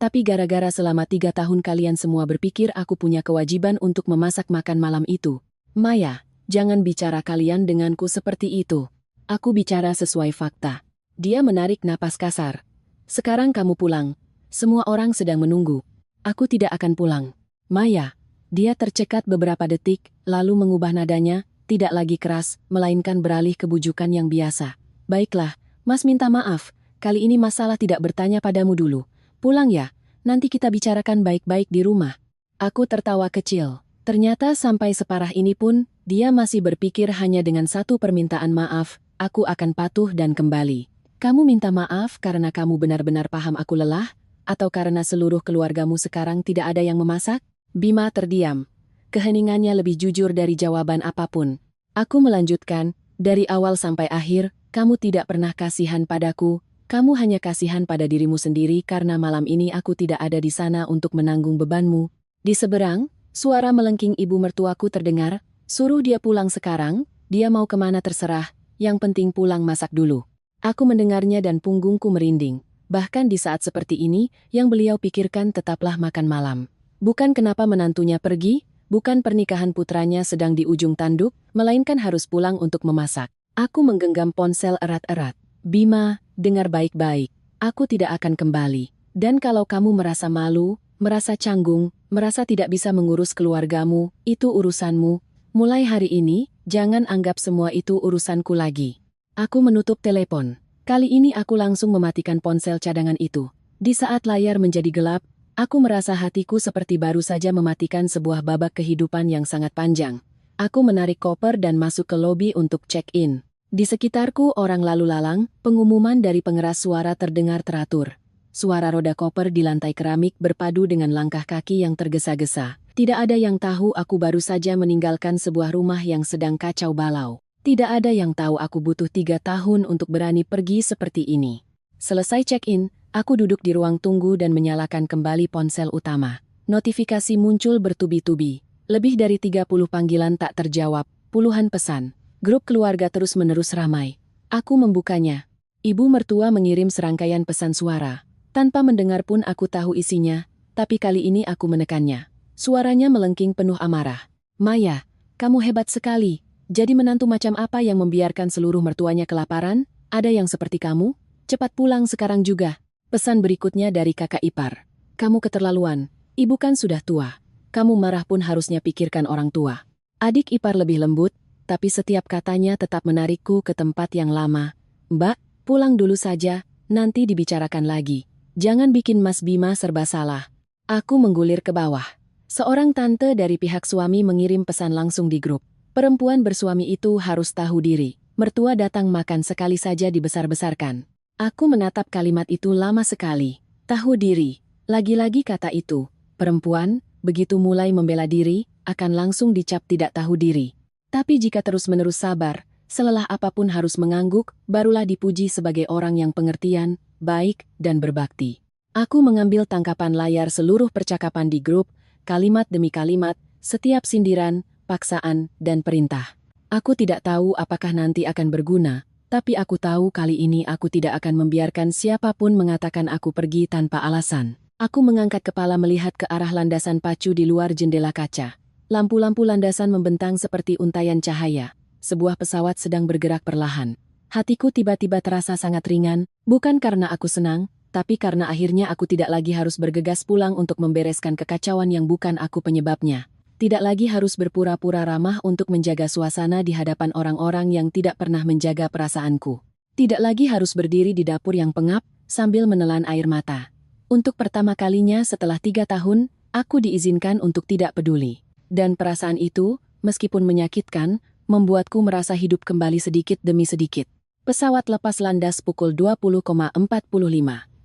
Tapi gara-gara selama 3 tahun kalian semua berpikir aku punya kewajiban untuk memasak makan malam itu. Maya, jangan bicara kalian denganku seperti itu. Aku bicara sesuai fakta." Dia menarik napas kasar. "Sekarang kamu pulang. Semua orang sedang menunggu." "Aku tidak akan pulang." "Maya." Dia tercekat beberapa detik, lalu mengubah nadanya, tidak lagi keras, melainkan beralih ke bujukan yang biasa. "Baiklah, Mas minta maaf. Kali ini masalah tidak bertanya padamu dulu. Pulang ya, nanti kita bicarakan baik-baik di rumah." Aku tertawa kecil. Ternyata sampai separah ini pun, dia masih berpikir hanya dengan satu permintaan maaf, aku akan patuh dan kembali. Kamu minta maaf karena kamu benar-benar paham aku lelah, atau karena seluruh keluargamu sekarang tidak ada yang memasak? Bima terdiam. Keheningannya lebih jujur dari jawaban apapun. Aku melanjutkan, dari awal sampai akhir, kamu tidak pernah kasihan padaku, kamu hanya kasihan pada dirimu sendiri karena malam ini aku tidak ada di sana untuk menanggung bebanmu. Di seberang, suara melengking ibu mertuaku terdengar, suruh dia pulang sekarang, dia mau kemana terserah, yang penting pulang masak dulu. Aku mendengarnya dan punggungku merinding. Bahkan di saat seperti ini, yang beliau pikirkan tetaplah makan malam. Bukan kenapa menantunya pergi, bukan pernikahan putranya sedang di ujung tanduk, melainkan harus pulang untuk memasak. Aku menggenggam ponsel erat-erat. Bima, dengar baik-baik. Aku tidak akan kembali. Dan kalau kamu merasa malu, merasa canggung, merasa tidak bisa mengurus keluargamu, itu urusanmu. Mulai hari ini, jangan anggap semua itu urusanku lagi. Aku menutup telepon. Kali ini aku langsung mematikan ponsel cadangan itu. Di saat layar menjadi gelap, aku merasa hatiku seperti baru saja mematikan sebuah babak kehidupan yang sangat panjang. Aku menarik koper dan masuk ke lobi untuk check-in. Di sekitarku orang lalu lalang, pengumuman dari pengeras suara terdengar teratur. Suara roda koper di lantai keramik berpadu dengan langkah kaki yang tergesa-gesa. Tidak ada yang tahu aku baru saja meninggalkan sebuah rumah yang sedang kacau balau. Tidak ada yang tahu aku butuh 3 tahun untuk berani pergi seperti ini. Selesai check-in, aku duduk di ruang tunggu dan menyalakan kembali ponsel utama. Notifikasi muncul bertubi-tubi. Lebih dari 30 panggilan tak terjawab, puluhan pesan. Grup keluarga terus-menerus ramai. Aku membukanya. Ibu mertua mengirim serangkaian pesan suara. Tanpa mendengar pun aku tahu isinya, tapi kali ini aku menekannya. Suaranya melengking penuh amarah. Maya, kamu hebat sekali. Jadi menantu macam apa yang membiarkan seluruh mertuanya kelaparan? Ada yang seperti kamu? Cepat pulang sekarang juga. Pesan berikutnya dari kakak ipar. Kamu keterlaluan. Ibu kan sudah tua. Kamu marah pun harusnya pikirkan orang tua. Adik ipar lebih lembut, tapi setiap katanya tetap menarikku ke tempat yang lama. Mbak, pulang dulu saja, nanti dibicarakan lagi. Jangan bikin Mas Bima serba salah. Aku menggulir ke bawah. Seorang tante dari pihak suami mengirim pesan langsung di grup. Perempuan bersuami itu harus tahu diri. Mertua datang makan sekali saja dibesar-besarkan. Aku menatap kalimat itu lama sekali. Tahu diri. Lagi-lagi kata itu. Perempuan, begitu mulai membela diri, akan langsung dicap tidak tahu diri. Tapi jika terus-menerus sabar, selelah apapun harus mengangguk, barulah dipuji sebagai orang yang pengertian, baik, dan berbakti. Aku mengambil tangkapan layar seluruh percakapan di grup, kalimat demi kalimat, setiap sindiran, paksaan, dan perintah. Aku tidak tahu apakah nanti akan berguna, tapi aku tahu kali ini aku tidak akan membiarkan siapapun mengatakan aku pergi tanpa alasan. Aku mengangkat kepala melihat ke arah landasan pacu di luar jendela kaca. Lampu-lampu landasan membentang seperti untayan cahaya. Sebuah pesawat sedang bergerak perlahan. Hatiku tiba-tiba terasa sangat ringan, bukan karena aku senang, tapi karena akhirnya aku tidak lagi harus bergegas pulang untuk membereskan kekacauan yang bukan aku penyebabnya. Tidak lagi harus berpura-pura ramah untuk menjaga suasana di hadapan orang-orang yang tidak pernah menjaga perasaanku. Tidak lagi harus berdiri di dapur yang pengap, sambil menelan air mata. Untuk pertama kalinya setelah 3 tahun, aku diizinkan untuk tidak peduli. Dan perasaan itu, meskipun menyakitkan, membuatku merasa hidup kembali sedikit demi sedikit. Pesawat lepas landas pukul 20.45.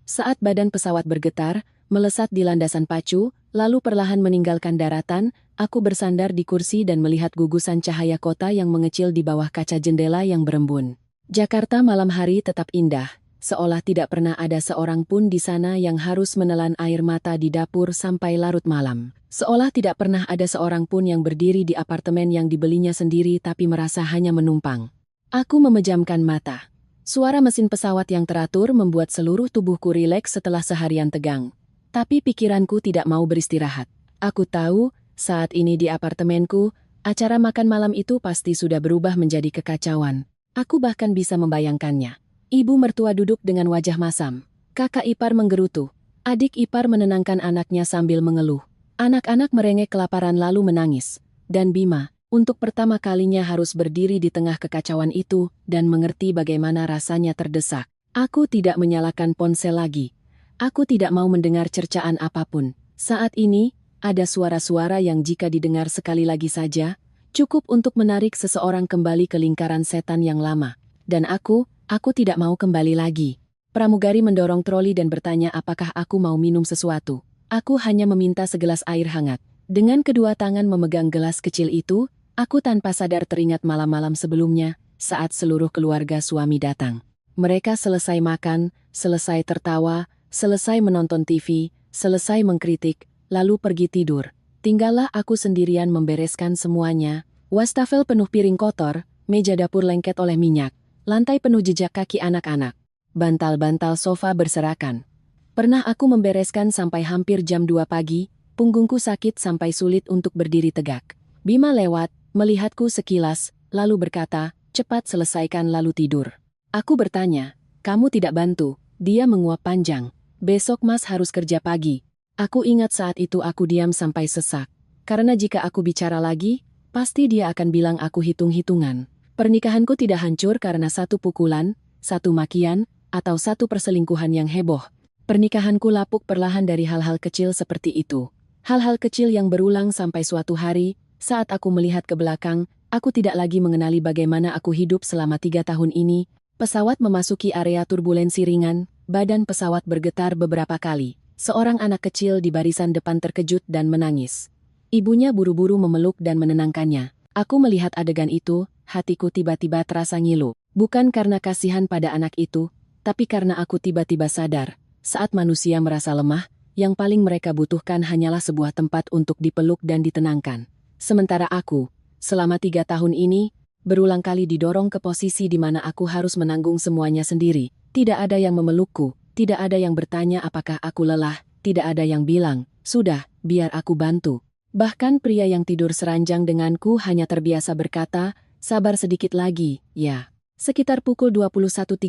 Saat badan pesawat bergetar, melesat di landasan pacu, lalu perlahan meninggalkan daratan, aku bersandar di kursi dan melihat gugusan cahaya kota yang mengecil di bawah kaca jendela yang berembun. Jakarta malam hari tetap indah, seolah tidak pernah ada seorang pun di sana yang harus menelan air mata di dapur sampai larut malam. Seolah tidak pernah ada seorang pun yang berdiri di apartemen yang dibelinya sendiri tapi merasa hanya menumpang. Aku memejamkan mata. Suara mesin pesawat yang teratur membuat seluruh tubuhku rileks setelah seharian tegang. Tapi pikiranku tidak mau beristirahat. Aku tahu, saat ini di apartemenku, acara makan malam itu pasti sudah berubah menjadi kekacauan. Aku bahkan bisa membayangkannya. Ibu mertua duduk dengan wajah masam. Kakak ipar menggerutu. Adik ipar menenangkan anaknya sambil mengeluh. Anak-anak merengek kelaparan lalu menangis. Dan Bima, untuk pertama kalinya harus berdiri di tengah kekacauan itu dan mengerti bagaimana rasanya terdesak. Aku tidak menyalakan ponsel lagi. Aku tidak mau mendengar cercaan apapun. Saat ini, ada suara-suara yang jika didengar sekali lagi saja, cukup untuk menarik seseorang kembali ke lingkaran setan yang lama. Dan aku tidak mau kembali lagi. Pramugari mendorong troli dan bertanya apakah aku mau minum sesuatu. Aku hanya meminta segelas air hangat. Dengan kedua tangan memegang gelas kecil itu, aku tanpa sadar teringat malam-malam sebelumnya, saat seluruh keluarga suami datang. Mereka selesai makan, selesai tertawa, selesai menonton TV, selesai mengkritik, lalu pergi tidur. Tinggallah aku sendirian membereskan semuanya. Wastafel penuh piring kotor, meja dapur lengket oleh minyak, lantai penuh jejak kaki anak-anak. Bantal-bantal sofa berserakan. Pernah aku membereskan sampai hampir jam 2 pagi, punggungku sakit sampai sulit untuk berdiri tegak. Bima lewat, melihatku sekilas, lalu berkata, cepat selesaikan lalu tidur. Aku bertanya, kamu tidak bantu? Dia menguap panjang. Besok Mas harus kerja pagi. Aku ingat saat itu aku diam sampai sesak. Karena jika aku bicara lagi, pasti dia akan bilang aku hitung-hitungan. Pernikahanku tidak hancur karena satu pukulan, satu makian, atau satu perselingkuhan yang heboh. Pernikahanku lapuk perlahan dari hal-hal kecil seperti itu. Hal-hal kecil yang berulang sampai suatu hari, saat aku melihat ke belakang, aku tidak lagi mengenali bagaimana aku hidup selama 3 tahun ini. Pesawat memasuki area turbulensi ringan, badan pesawat bergetar beberapa kali. Seorang anak kecil di barisan depan terkejut dan menangis. Ibunya buru-buru memeluk dan menenangkannya. Aku melihat adegan itu, hatiku tiba-tiba terasa ngilu. Bukan karena kasihan pada anak itu, tapi karena aku tiba-tiba sadar, saat manusia merasa lemah, yang paling mereka butuhkan hanyalah sebuah tempat untuk dipeluk dan ditenangkan. Sementara aku, selama 3 tahun ini, berulang kali didorong ke posisi di mana aku harus menanggung semuanya sendiri. Tidak ada yang memelukku, tidak ada yang bertanya apakah aku lelah, tidak ada yang bilang, sudah, biar aku bantu. Bahkan pria yang tidur seranjang denganku hanya terbiasa berkata, sabar sedikit lagi, ya. Sekitar pukul 21.30,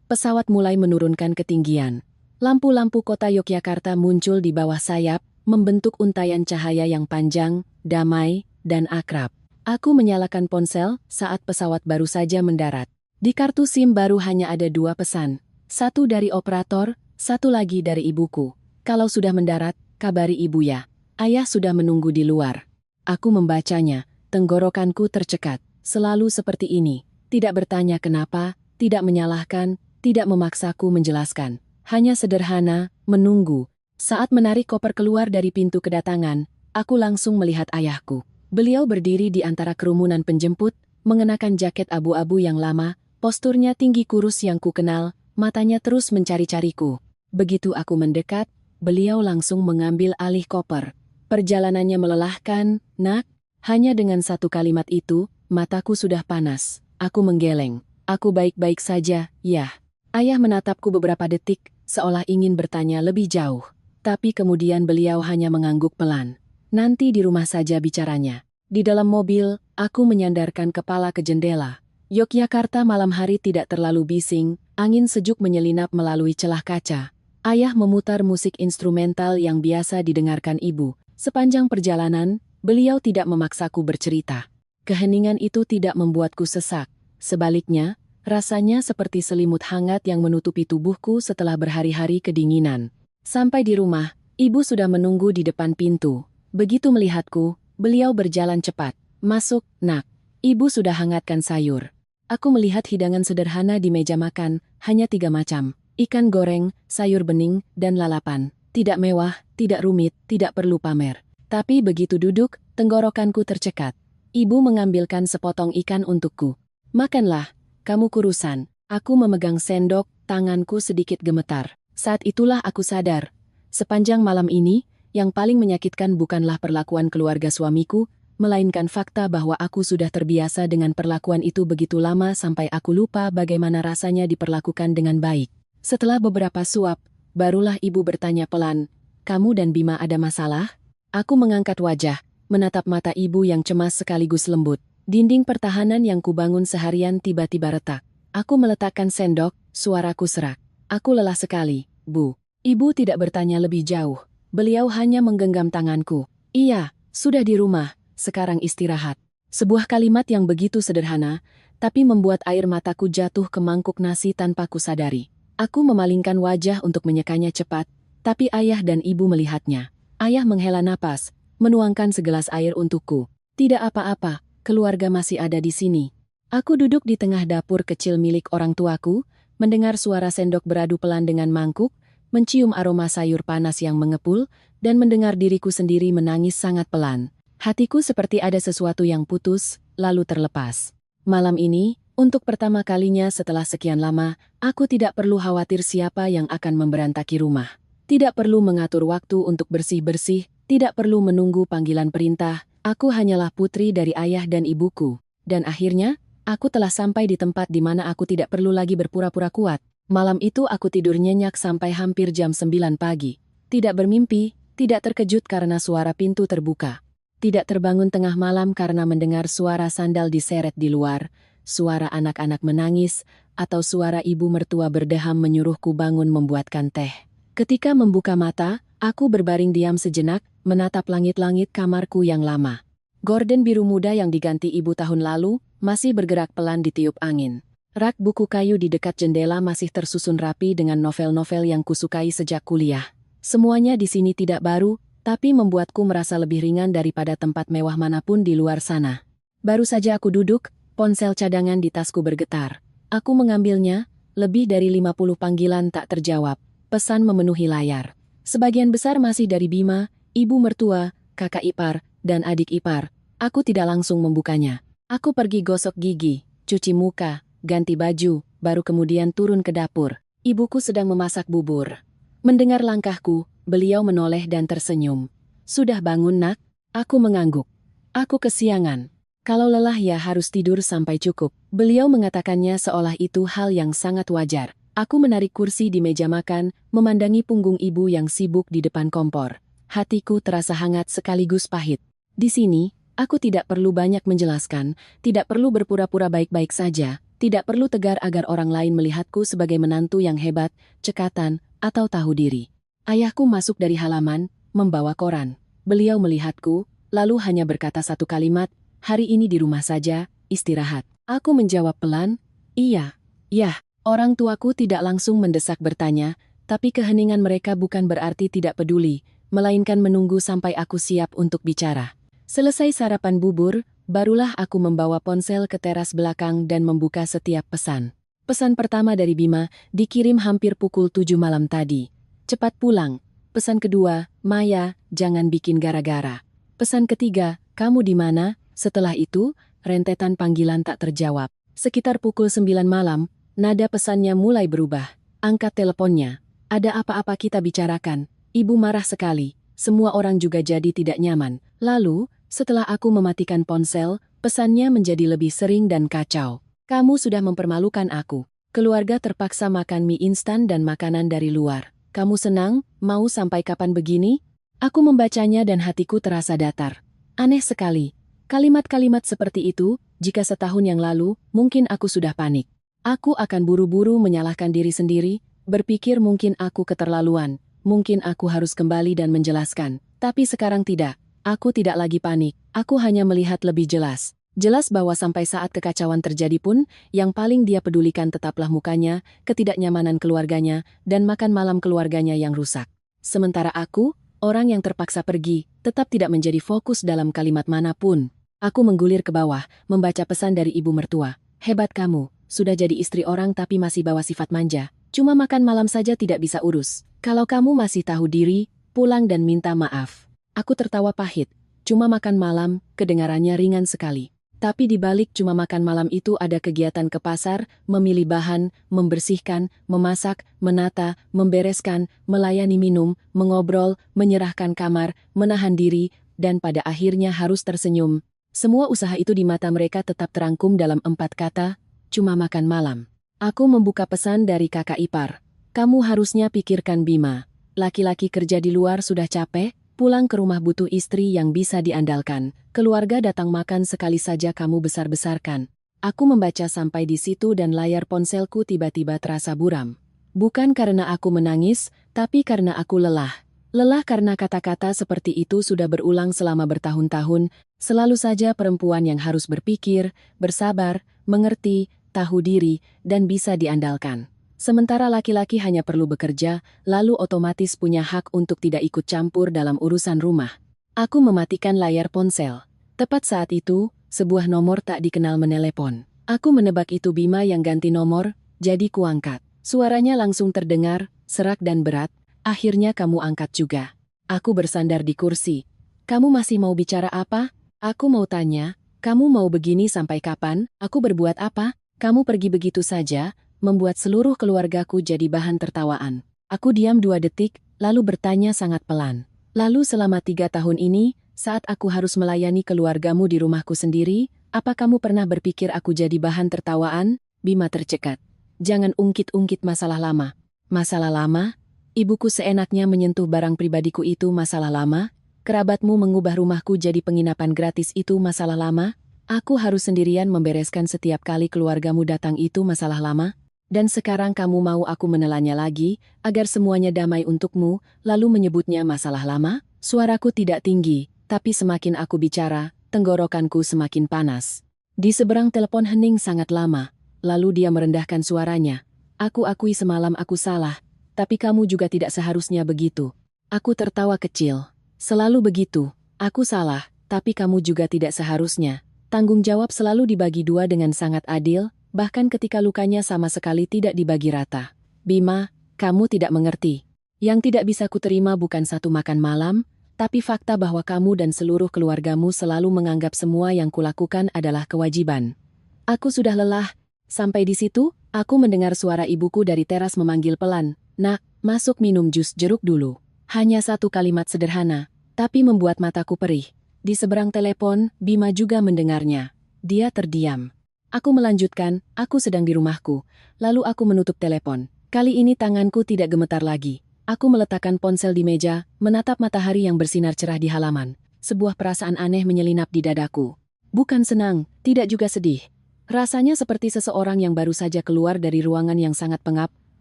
pesawat mulai menurunkan ketinggian. Lampu-lampu kota Yogyakarta muncul di bawah sayap, membentuk untayan cahaya yang panjang, damai, dan akrab. Aku menyalakan ponsel saat pesawat baru saja mendarat. Di kartu SIM baru hanya ada 2 pesan. Satu dari operator, satu lagi dari ibuku. Kalau sudah mendarat, kabari ibu ya. Ayah sudah menunggu di luar. Aku membacanya, tenggorokanku tercekat. Selalu seperti ini. Tidak bertanya kenapa, tidak menyalahkan, tidak memaksaku menjelaskan. Hanya sederhana, menunggu. Saat menarik koper keluar dari pintu kedatangan, aku langsung melihat ayahku. Beliau berdiri di antara kerumunan penjemput, mengenakan jaket abu-abu yang lama, posturnya tinggi kurus yang kukenal, matanya terus mencari-cariku. Begitu aku mendekat, beliau langsung mengambil alih koper. Perjalanannya melelahkan, nak. Hanya dengan satu kalimat itu, mataku sudah panas. Aku menggeleng. Aku baik-baik saja, ya. Ayah menatapku beberapa detik, seolah ingin bertanya lebih jauh. Tapi kemudian beliau hanya mengangguk pelan. Nanti di rumah saja bicaranya. Di dalam mobil, aku menyandarkan kepala ke jendela. Yogyakarta malam hari tidak terlalu bising, angin sejuk menyelinap melalui celah kaca. Ayah memutar musik instrumental yang biasa didengarkan ibu. Sepanjang perjalanan, beliau tidak memaksaku bercerita. Keheningan itu tidak membuatku sesak. Sebaliknya, rasanya seperti selimut hangat yang menutupi tubuhku setelah berhari-hari kedinginan. Sampai di rumah, ibu sudah menunggu di depan pintu. Begitu melihatku, beliau berjalan cepat. Masuk, nak. Ibu sudah hangatkan sayur. Aku melihat hidangan sederhana di meja makan, hanya 3 macam. Ikan goreng, sayur bening, dan lalapan. Tidak mewah, tidak rumit, tidak perlu pamer. Tapi begitu duduk, tenggorokanku tercekat. Ibu mengambilkan sepotong ikan untukku. Makanlah, kamu kurusan. Aku memegang sendok, tanganku sedikit gemetar. Saat itulah aku sadar. Sepanjang malam ini, yang paling menyakitkan bukanlah perlakuan keluarga suamiku, melainkan fakta bahwa aku sudah terbiasa dengan perlakuan itu begitu lama sampai aku lupa bagaimana rasanya diperlakukan dengan baik. Setelah beberapa suap, barulah ibu bertanya pelan, "Kamu dan Bima ada masalah?" Aku mengangkat wajah, menatap mata ibu yang cemas sekaligus lembut. Dinding pertahanan yang kubangun seharian tiba-tiba retak. Aku meletakkan sendok, suaraku serak. Aku lelah sekali, Bu. Ibu tidak bertanya lebih jauh. Beliau hanya menggenggam tanganku. Iya, sudah di rumah, sekarang istirahat. Sebuah kalimat yang begitu sederhana, tapi membuat air mataku jatuh ke mangkuk nasi tanpa kusadari. Aku memalingkan wajah untuk menyekanya cepat, tapi ayah dan ibu melihatnya. Ayah menghela napas, menuangkan segelas air untukku. Tidak apa-apa, keluarga masih ada di sini. Aku duduk di tengah dapur kecil milik orang tuaku, mendengar suara sendok beradu pelan dengan mangkuk, mencium aroma sayur panas yang mengepul, dan mendengar diriku sendiri menangis sangat pelan. Hatiku seperti ada sesuatu yang putus, lalu terlepas. Malam ini, untuk pertama kalinya setelah sekian lama, aku tidak perlu khawatir siapa yang akan memberantaki rumah. Tidak perlu mengatur waktu untuk bersih-bersih, tidak perlu menunggu panggilan perintah, aku hanyalah putri dari ayah dan ibuku. Dan akhirnya, aku telah sampai di tempat di mana aku tidak perlu lagi berpura-pura kuat. Malam itu aku tidur nyenyak sampai hampir jam 9 pagi. Tidak bermimpi, tidak terkejut karena suara pintu terbuka. Tidak terbangun tengah malam karena mendengar suara sandal diseret di luar, suara anak-anak menangis, atau suara ibu mertua berdeham menyuruhku bangun membuatkan teh. Ketika membuka mata, aku berbaring diam sejenak, menatap langit-langit kamarku yang lama. Gorden biru muda yang diganti ibu tahun lalu, masih bergerak pelan ditiup angin. Rak buku kayu di dekat jendela masih tersusun rapi dengan novel-novel yang kusukai sejak kuliah. Semuanya di sini tidak baru, tapi membuatku merasa lebih ringan daripada tempat mewah manapun di luar sana. Baru saja aku duduk, ponsel cadangan di tasku bergetar. Aku mengambilnya, lebih dari 50 panggilan tak terjawab. Pesan memenuhi layar. Sebagian besar masih dari Bima, ibu mertua, kakak ipar, dan adik ipar. Aku tidak langsung membukanya. Aku pergi gosok gigi, cuci muka, ganti baju, baru kemudian turun ke dapur. Ibuku sedang memasak bubur. Mendengar langkahku, beliau menoleh dan tersenyum. "Sudah bangun, Nak?" Aku mengangguk. "Aku kesiangan. Kalau lelah ya harus tidur sampai cukup." Beliau mengatakannya seolah itu hal yang sangat wajar. Aku menarik kursi di meja makan, memandangi punggung ibu yang sibuk di depan kompor. Hatiku terasa hangat sekaligus pahit. Di sini, aku tidak perlu banyak menjelaskan, tidak perlu berpura-pura baik-baik saja, tidak perlu tegar agar orang lain melihatku sebagai menantu yang hebat, cekatan, atau tahu diri. Ayahku masuk dari halaman, membawa koran. Beliau melihatku, lalu hanya berkata satu kalimat, "Hari ini di rumah saja, istirahat." Aku menjawab pelan, "Iya, ya." Orang tuaku tidak langsung mendesak bertanya, tapi keheningan mereka bukan berarti tidak peduli, melainkan menunggu sampai aku siap untuk bicara. Selesai sarapan bubur, barulah aku membawa ponsel ke teras belakang dan membuka setiap pesan. Pesan pertama dari Bima, dikirim hampir pukul 7 malam tadi. "Cepat pulang." Pesan kedua, "Maya, jangan bikin gara-gara." Pesan ketiga, "Kamu di mana?" Setelah itu, rentetan panggilan tak terjawab. Sekitar pukul 9 malam, nada pesannya mulai berubah. "Angkat teleponnya. Ada apa-apa kita bicarakan." Ibu marah sekali. Semua orang juga jadi tidak nyaman. Lalu, setelah aku mematikan ponsel, pesannya menjadi lebih sering dan kacau. "Kamu sudah mempermalukan aku. Keluarga terpaksa makan mie instan dan makanan dari luar. Kamu senang? Mau sampai kapan begini?" Aku membacanya dan hatiku terasa datar. Aneh sekali. Kalimat-kalimat seperti itu, jika setahun yang lalu, mungkin aku sudah panik. Aku akan buru-buru menyalahkan diri sendiri, berpikir mungkin aku keterlaluan, mungkin aku harus kembali dan menjelaskan. Tapi sekarang tidak. Aku tidak lagi panik, aku hanya melihat lebih jelas. Jelas bahwa sampai saat kekacauan terjadi pun, yang paling dia pedulikan tetaplah mukanya, ketidaknyamanan keluarganya, dan makan malam keluarganya yang rusak. Sementara aku, orang yang terpaksa pergi, tetap tidak menjadi fokus dalam kalimat manapun. Aku menggulir ke bawah, membaca pesan dari ibu mertua. "Hebat kamu. Sudah jadi istri orang tapi masih bawa sifat manja. Cuma makan malam saja tidak bisa urus. Kalau kamu masih tahu diri, pulang dan minta maaf." Aku tertawa pahit. Cuma makan malam, kedengarannya ringan sekali. Tapi di balik cuma makan malam itu ada kegiatan ke pasar, memilih bahan, membersihkan, memasak, menata, membereskan, melayani minum, mengobrol, menyerahkan kamar, menahan diri, dan pada akhirnya harus tersenyum. Semua usaha itu di mata mereka tetap terangkum dalam 4 kata, cuma makan malam. Aku membuka pesan dari kakak ipar. "Kamu harusnya pikirkan Bima. Laki-laki kerja di luar sudah capek, pulang ke rumah butuh istri yang bisa diandalkan. Keluarga datang makan sekali saja kamu besar-besarkan." Aku membaca sampai di situ dan layar ponselku tiba-tiba terasa buram. Bukan karena aku menangis, tapi karena aku lelah. Lelah karena kata-kata seperti itu sudah berulang selama bertahun-tahun, selalu saja perempuan yang harus berpikir, bersabar, mengerti, tahu diri, dan bisa diandalkan. Sementara laki-laki hanya perlu bekerja, lalu otomatis punya hak untuk tidak ikut campur dalam urusan rumah. Aku mematikan layar ponsel. Tepat saat itu, sebuah nomor tak dikenal menelepon. Aku menebak itu Bima yang ganti nomor, jadi kuangkat. Suaranya langsung terdengar, serak dan berat. Akhirnya kamu angkat juga. Aku bersandar di kursi. Kamu masih mau bicara apa? Aku mau tanya, kamu mau begini sampai kapan? Aku berbuat apa? Kamu pergi begitu saja, membuat seluruh keluargaku jadi bahan tertawaan. Aku diam 2 detik, lalu bertanya sangat pelan. Lalu selama 3 tahun ini, saat aku harus melayani keluargamu di rumahku sendiri, apa kamu pernah berpikir aku jadi bahan tertawaan? Bima tercekat. Jangan ungkit-ungkit masalah lama. Masalah lama? Ibuku seenaknya menyentuh barang pribadiku itu masalah lama? Kerabatmu mengubah rumahku jadi penginapan gratis itu masalah lama? Aku harus sendirian membereskan setiap kali keluargamu datang itu masalah lama? Dan sekarang kamu mau aku menelannya lagi, agar semuanya damai untukmu, lalu menyebutnya masalah lama? Suaraku tidak tinggi, tapi semakin aku bicara, tenggorokanku semakin panas. Di seberang telepon hening sangat lama, lalu dia merendahkan suaranya. Aku akui semalam aku salah, tapi kamu juga tidak seharusnya begitu. Aku tertawa kecil. Selalu begitu, aku salah, tapi kamu juga tidak seharusnya. Tanggung jawab selalu dibagi 2 dengan sangat adil, bahkan ketika lukanya sama sekali tidak dibagi rata. Bima, kamu tidak mengerti. Yang tidak bisa kuterima bukan satu makan malam, tapi fakta bahwa kamu dan seluruh keluargamu selalu menganggap semua yang kulakukan adalah kewajiban. Aku sudah lelah. Sampai di situ, aku mendengar suara ibuku dari teras memanggil pelan, "Nak, masuk minum jus jeruk dulu." Hanya satu kalimat sederhana, tapi membuat mataku perih. Di seberang telepon, Bima juga mendengarnya. Dia terdiam. Aku melanjutkan, aku sedang di rumahku. Lalu aku menutup telepon. Kali ini tanganku tidak gemetar lagi. Aku meletakkan ponsel di meja, menatap matahari yang bersinar cerah di halaman. Sebuah perasaan aneh menyelinap di dadaku. Bukan senang, tidak juga sedih. Rasanya seperti seseorang yang baru saja keluar dari ruangan yang sangat pengap,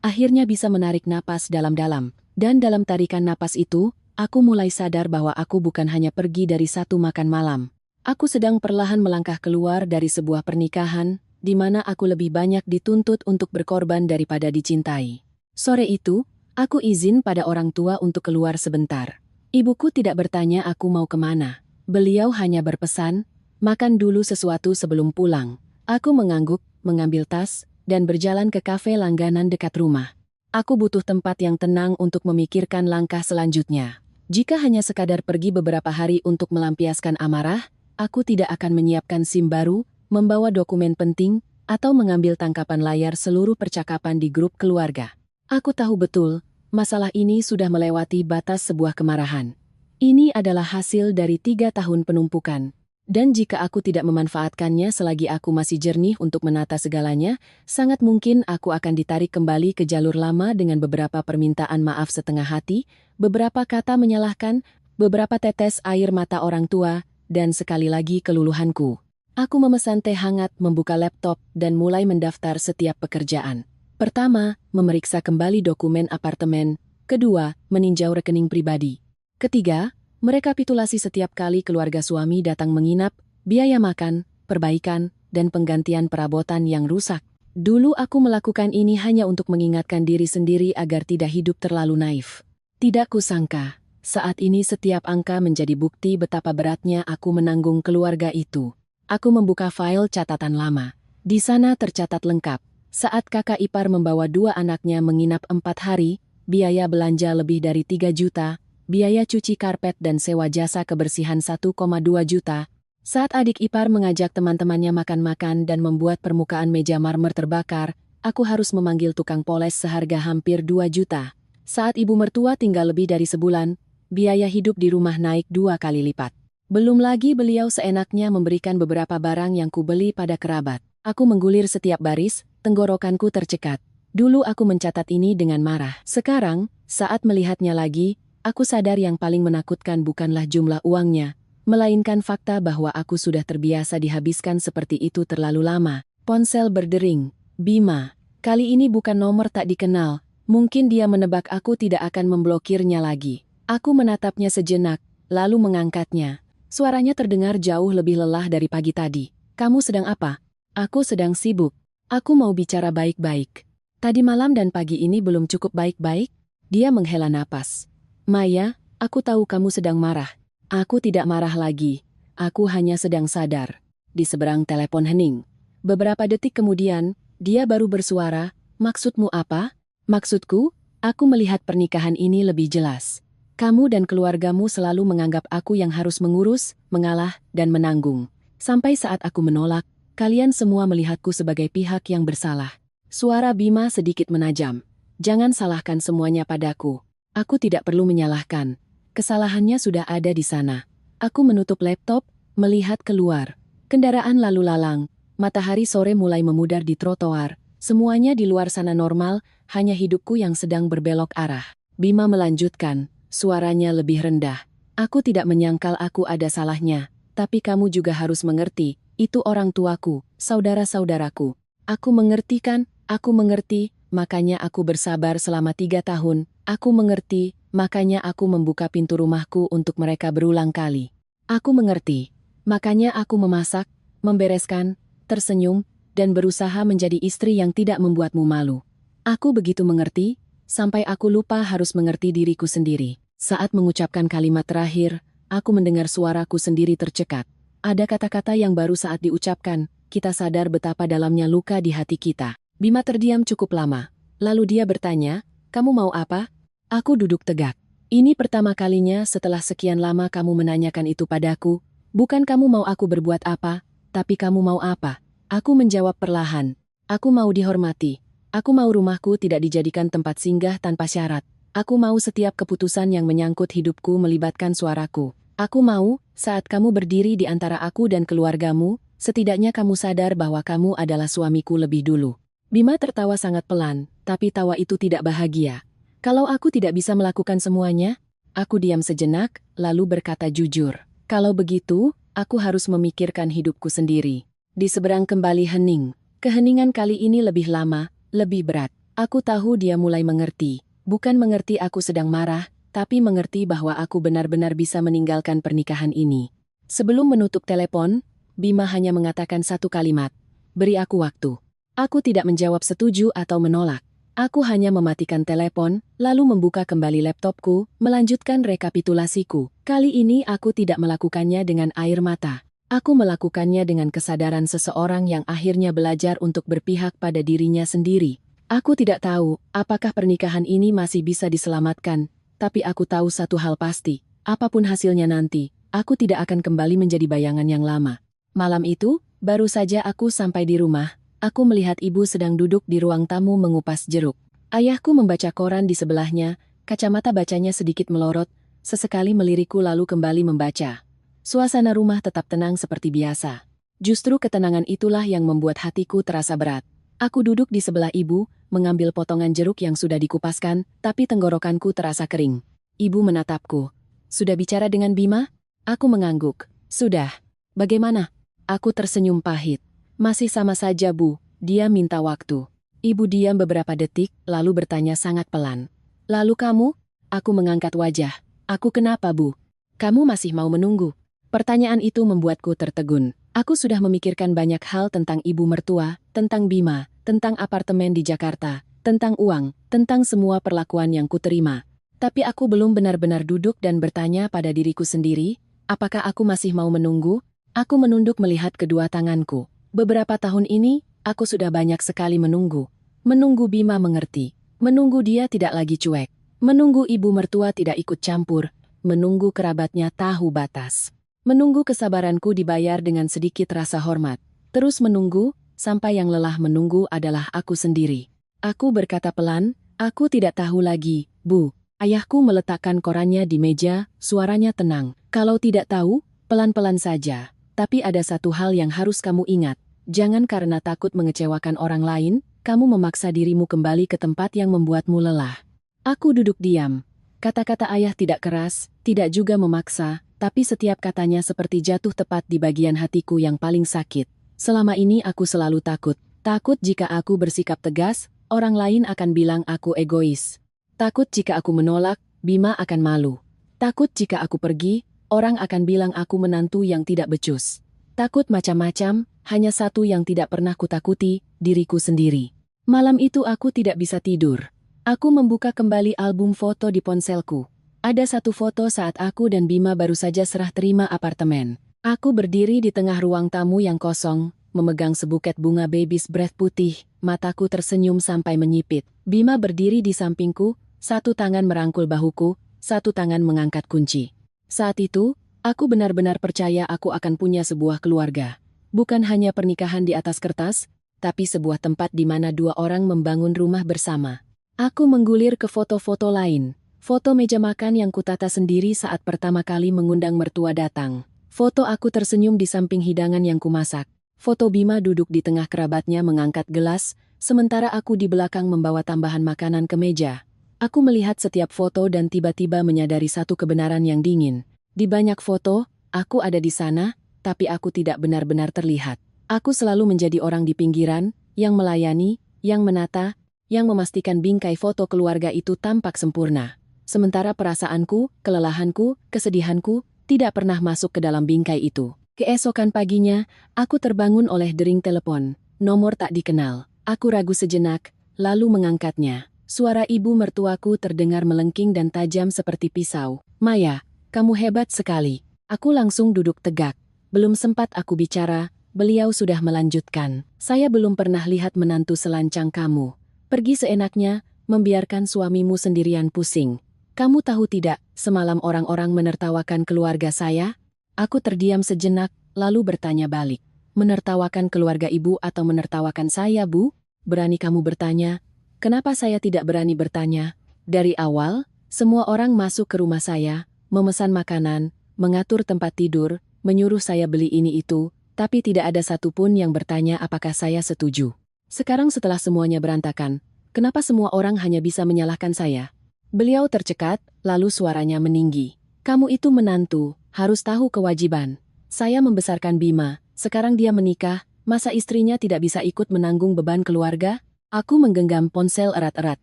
akhirnya bisa menarik napas dalam-dalam. Dan dalam tarikan napas itu, aku mulai sadar bahwa aku bukan hanya pergi dari satu makan malam. Aku sedang perlahan melangkah keluar dari sebuah pernikahan, di mana aku lebih banyak dituntut untuk berkorban daripada dicintai. Sore itu, aku izin pada orang tua untuk keluar sebentar. Ibuku tidak bertanya aku mau kemana. Beliau hanya berpesan, makan dulu sesuatu sebelum pulang. Aku mengangguk, mengambil tas, dan berjalan ke kafe langganan dekat rumah. Aku butuh tempat yang tenang untuk memikirkan langkah selanjutnya. Jika hanya sekadar pergi beberapa hari untuk melampiaskan amarah, aku tidak akan menyiapkan SIM baru, membawa dokumen penting, atau mengambil tangkapan layar seluruh percakapan di grup keluarga. Aku tahu betul, masalah ini sudah melewati batas sebuah kemarahan. Ini adalah hasil dari 3 tahun penumpukan. Dan jika aku tidak memanfaatkannya selagi aku masih jernih untuk menata segalanya, sangat mungkin aku akan ditarik kembali ke jalur lama dengan beberapa permintaan maaf setengah hati, beberapa kata menyalahkan, beberapa tetes air mata orang tua, dan sekali lagi keluluhanku. Aku memesan teh hangat, membuka laptop, dan mulai mendaftar setiap pekerjaan. Pertama, memeriksa kembali dokumen apartemen. Kedua, meninjau rekening pribadi. Ketiga, merekapitulasi setiap kali keluarga suami datang menginap, biaya makan, perbaikan, dan penggantian perabotan yang rusak. Dulu aku melakukan ini hanya untuk mengingatkan diri sendiri agar tidak hidup terlalu naif. Tidak kusangka, saat ini setiap angka menjadi bukti betapa beratnya aku menanggung keluarga itu. Aku membuka file catatan lama. Di sana tercatat lengkap. Saat kakak ipar membawa 2 anaknya menginap 4 hari, biaya belanja lebih dari 3 juta, biaya cuci karpet dan sewa jasa kebersihan 1,2 juta. Saat adik ipar mengajak teman-temannya makan-makan dan membuat permukaan meja marmer terbakar, aku harus memanggil tukang poles seharga hampir 2 juta. Saat ibu mertua tinggal lebih dari sebulan, biaya hidup di rumah naik 2 kali lipat. Belum lagi beliau seenaknya memberikan beberapa barang yang kubeli pada kerabat. Aku menggulir setiap baris, tenggorokanku tercekat. Dulu aku mencatat ini dengan marah. Sekarang, saat melihatnya lagi, aku sadar yang paling menakutkan bukanlah jumlah uangnya, melainkan fakta bahwa aku sudah terbiasa dihabiskan seperti itu terlalu lama. Ponsel berdering. Bima. Kali ini bukan nomor tak dikenal. Mungkin dia menebak aku tidak akan memblokirnya lagi. Aku menatapnya sejenak, lalu mengangkatnya. Suaranya terdengar jauh lebih lelah dari pagi tadi. Kamu sedang apa? Aku sedang sibuk. Aku mau bicara baik-baik. Tadi malam dan pagi ini belum cukup baik-baik? Dia menghela napas. Maya, aku tahu kamu sedang marah. Aku tidak marah lagi. Aku hanya sedang sadar. Di seberang telepon hening. Beberapa detik kemudian, dia baru bersuara, "Maksudmu apa?" "Maksudku, aku melihat pernikahan ini lebih jelas. Kamu dan keluargamu selalu menganggap aku yang harus mengurus, mengalah, dan menanggung. Sampai saat aku menolak, kalian semua melihatku sebagai pihak yang bersalah." Suara Bima sedikit menajam. "Jangan salahkan semuanya padaku. Aku tidak perlu menyalahkan. Kesalahannya sudah ada di sana." Aku menutup laptop, melihat keluar. Kendaraan lalu lalang. Matahari sore mulai memudar di trotoar. Semuanya di luar sana normal, hanya hidupku yang sedang berbelok arah. Bima melanjutkan, suaranya lebih rendah. "Aku tidak menyangkal aku ada salahnya, tapi kamu juga harus mengerti, itu orang tuaku, saudara-saudaraku. Aku mengerti kan, aku mengerti, makanya aku bersabar selama 3 tahun, aku mengerti, makanya aku membuka pintu rumahku untuk mereka berulang kali. Aku mengerti, makanya aku memasak, membereskan, tersenyum, dan berusaha menjadi istri yang tidak membuatmu malu. Aku begitu mengerti, sampai aku lupa harus mengerti diriku sendiri." Saat mengucapkan kalimat terakhir, aku mendengar suaraku sendiri tercekat. Ada kata-kata yang baru saat diucapkan, kita sadar betapa dalamnya luka di hati kita. Bima terdiam cukup lama. Lalu dia bertanya, "Kamu mau apa?" Aku duduk tegak. "Ini pertama kalinya setelah sekian lama kamu menanyakan itu padaku. Bukan kamu mau aku berbuat apa, tapi kamu mau apa?" Aku menjawab perlahan. "Aku mau dihormati. Aku mau rumahku tidak dijadikan tempat singgah tanpa syarat. Aku mau setiap keputusan yang menyangkut hidupku melibatkan suaraku. Aku mau, saat kamu berdiri di antara aku dan keluargamu, setidaknya kamu sadar bahwa kamu adalah suamiku lebih dulu." Bima tertawa sangat pelan, tapi tawa itu tidak bahagia. "Kalau aku tidak bisa melakukan semuanya?" Aku diam sejenak, lalu berkata jujur, "Kalau begitu, aku harus memikirkan hidupku sendiri." Di seberang kembali hening. Keheningan kali ini lebih lama, lebih berat. Aku tahu dia mulai mengerti. Bukan mengerti aku sedang marah, tapi mengerti bahwa aku benar-benar bisa meninggalkan pernikahan ini. Sebelum menutup telepon, Bima hanya mengatakan satu kalimat, "Beri aku waktu." Aku tidak menjawab setuju atau menolak. Aku hanya mematikan telepon, lalu membuka kembali laptopku, melanjutkan rekapitulasiku. Kali ini aku tidak melakukannya dengan air mata. Aku melakukannya dengan kesadaran seseorang yang akhirnya belajar untuk berpihak pada dirinya sendiri. Aku tidak tahu apakah pernikahan ini masih bisa diselamatkan, tapi aku tahu satu hal pasti, apapun hasilnya nanti, aku tidak akan kembali menjadi bayangan yang lama. Malam itu, baru saja aku sampai di rumah, aku melihat ibu sedang duduk di ruang tamu mengupas jeruk. Ayahku membaca koran di sebelahnya, kacamata bacanya sedikit melorot, sesekali melirikku lalu kembali membaca. Suasana rumah tetap tenang seperti biasa. Justru ketenangan itulah yang membuat hatiku terasa berat. Aku duduk di sebelah ibu, mengambil potongan jeruk yang sudah dikupaskan, tapi tenggorokanku terasa kering. Ibu menatapku. "Sudah bicara dengan Bima?" Aku mengangguk. "Sudah." "Bagaimana?" Aku tersenyum pahit. "Masih sama saja, Bu. Dia minta waktu." Ibu diam beberapa detik, lalu bertanya sangat pelan. "Lalu kamu?" Aku mengangkat wajah. "Aku kenapa, Bu? Kamu masih mau menunggu?" Pertanyaan itu membuatku tertegun. Aku sudah memikirkan banyak hal tentang ibu mertua, tentang Bima, tentang apartemen di Jakarta, tentang uang, tentang semua perlakuan yang kuterima. Tapi aku belum benar-benar duduk dan bertanya pada diriku sendiri, apakah aku masih mau menunggu? Aku menunduk melihat kedua tanganku. Beberapa tahun ini, aku sudah banyak sekali menunggu. Menunggu Bima mengerti. Menunggu dia tidak lagi cuek. Menunggu ibu mertua tidak ikut campur. Menunggu kerabatnya tahu batas. Menunggu kesabaranku dibayar dengan sedikit rasa hormat. Terus menunggu, sampai yang lelah menunggu adalah aku sendiri. Aku berkata pelan, "Aku tidak tahu lagi, Bu." Ayahku meletakkan korannya di meja, suaranya tenang. "Kalau tidak tahu, pelan-pelan saja. Tapi ada satu hal yang harus kamu ingat. Jangan karena takut mengecewakan orang lain, kamu memaksa dirimu kembali ke tempat yang membuatmu lelah." Aku duduk diam. Kata-kata ayah tidak keras, tidak juga memaksa, tapi setiap katanya seperti jatuh tepat di bagian hatiku yang paling sakit. Selama ini aku selalu takut. Takut jika aku bersikap tegas, orang lain akan bilang aku egois. Takut jika aku menolak, Bima akan malu. Takut jika aku pergi, orang akan bilang aku menantu yang tidak becus. Takut macam-macam, hanya satu yang tidak pernah kutakuti, diriku sendiri. Malam itu aku tidak bisa tidur. Aku membuka kembali album foto di ponselku. Ada satu foto saat aku dan Bima baru saja serah terima apartemen. Aku berdiri di tengah ruang tamu yang kosong, memegang sebuket bunga baby's breath putih. Mataku tersenyum sampai menyipit. Bima berdiri di sampingku, satu tangan merangkul bahuku, satu tangan mengangkat kunci. Saat itu, aku benar-benar percaya aku akan punya sebuah keluarga. Bukan hanya pernikahan di atas kertas, tapi sebuah tempat di mana dua orang membangun rumah bersama. Aku menggulir ke foto-foto lain. Foto meja makan yang kutata sendiri saat pertama kali mengundang mertua datang. Foto aku tersenyum di samping hidangan yang kumasak. Foto Bima duduk di tengah kerabatnya mengangkat gelas, sementara aku di belakang membawa tambahan makanan ke meja. Aku melihat setiap foto dan tiba-tiba menyadari satu kebenaran yang dingin. Di banyak foto, aku ada di sana, tapi aku tidak benar-benar terlihat. Aku selalu menjadi orang di pinggiran, yang melayani, yang menata, yang memastikan bingkai foto keluarga itu tampak sempurna. Sementara perasaanku, kelelahanku, kesedihanku, tidak pernah masuk ke dalam bingkai itu. Keesokan paginya, aku terbangun oleh dering telepon. Nomor tak dikenal. Aku ragu sejenak, lalu mengangkatnya. Suara ibu mertuaku terdengar melengking dan tajam seperti pisau. "Maya, kamu hebat sekali." Aku langsung duduk tegak. Belum sempat aku bicara, beliau sudah melanjutkan. "Saya belum pernah lihat menantu selancang kamu. Pergi seenaknya, membiarkan suamimu sendirian pusing. Kamu tahu tidak, semalam orang-orang menertawakan keluarga saya?" Aku terdiam sejenak, lalu bertanya balik. "Menertawakan keluarga ibu atau menertawakan saya, Bu?" "Berani kamu bertanya?" "Kenapa saya tidak berani bertanya? Dari awal, semua orang masuk ke rumah saya, memesan makanan, mengatur tempat tidur, menyuruh saya beli ini itu, tapi tidak ada satupun yang bertanya apakah saya setuju. Sekarang setelah semuanya berantakan, kenapa semua orang hanya bisa menyalahkan saya?" Beliau tercekat, lalu suaranya meninggi. "Kamu itu menantu, harus tahu kewajiban. Saya membesarkan Bima, sekarang dia menikah, masa istrinya tidak bisa ikut menanggung beban keluarga?" Aku menggenggam ponsel erat-erat.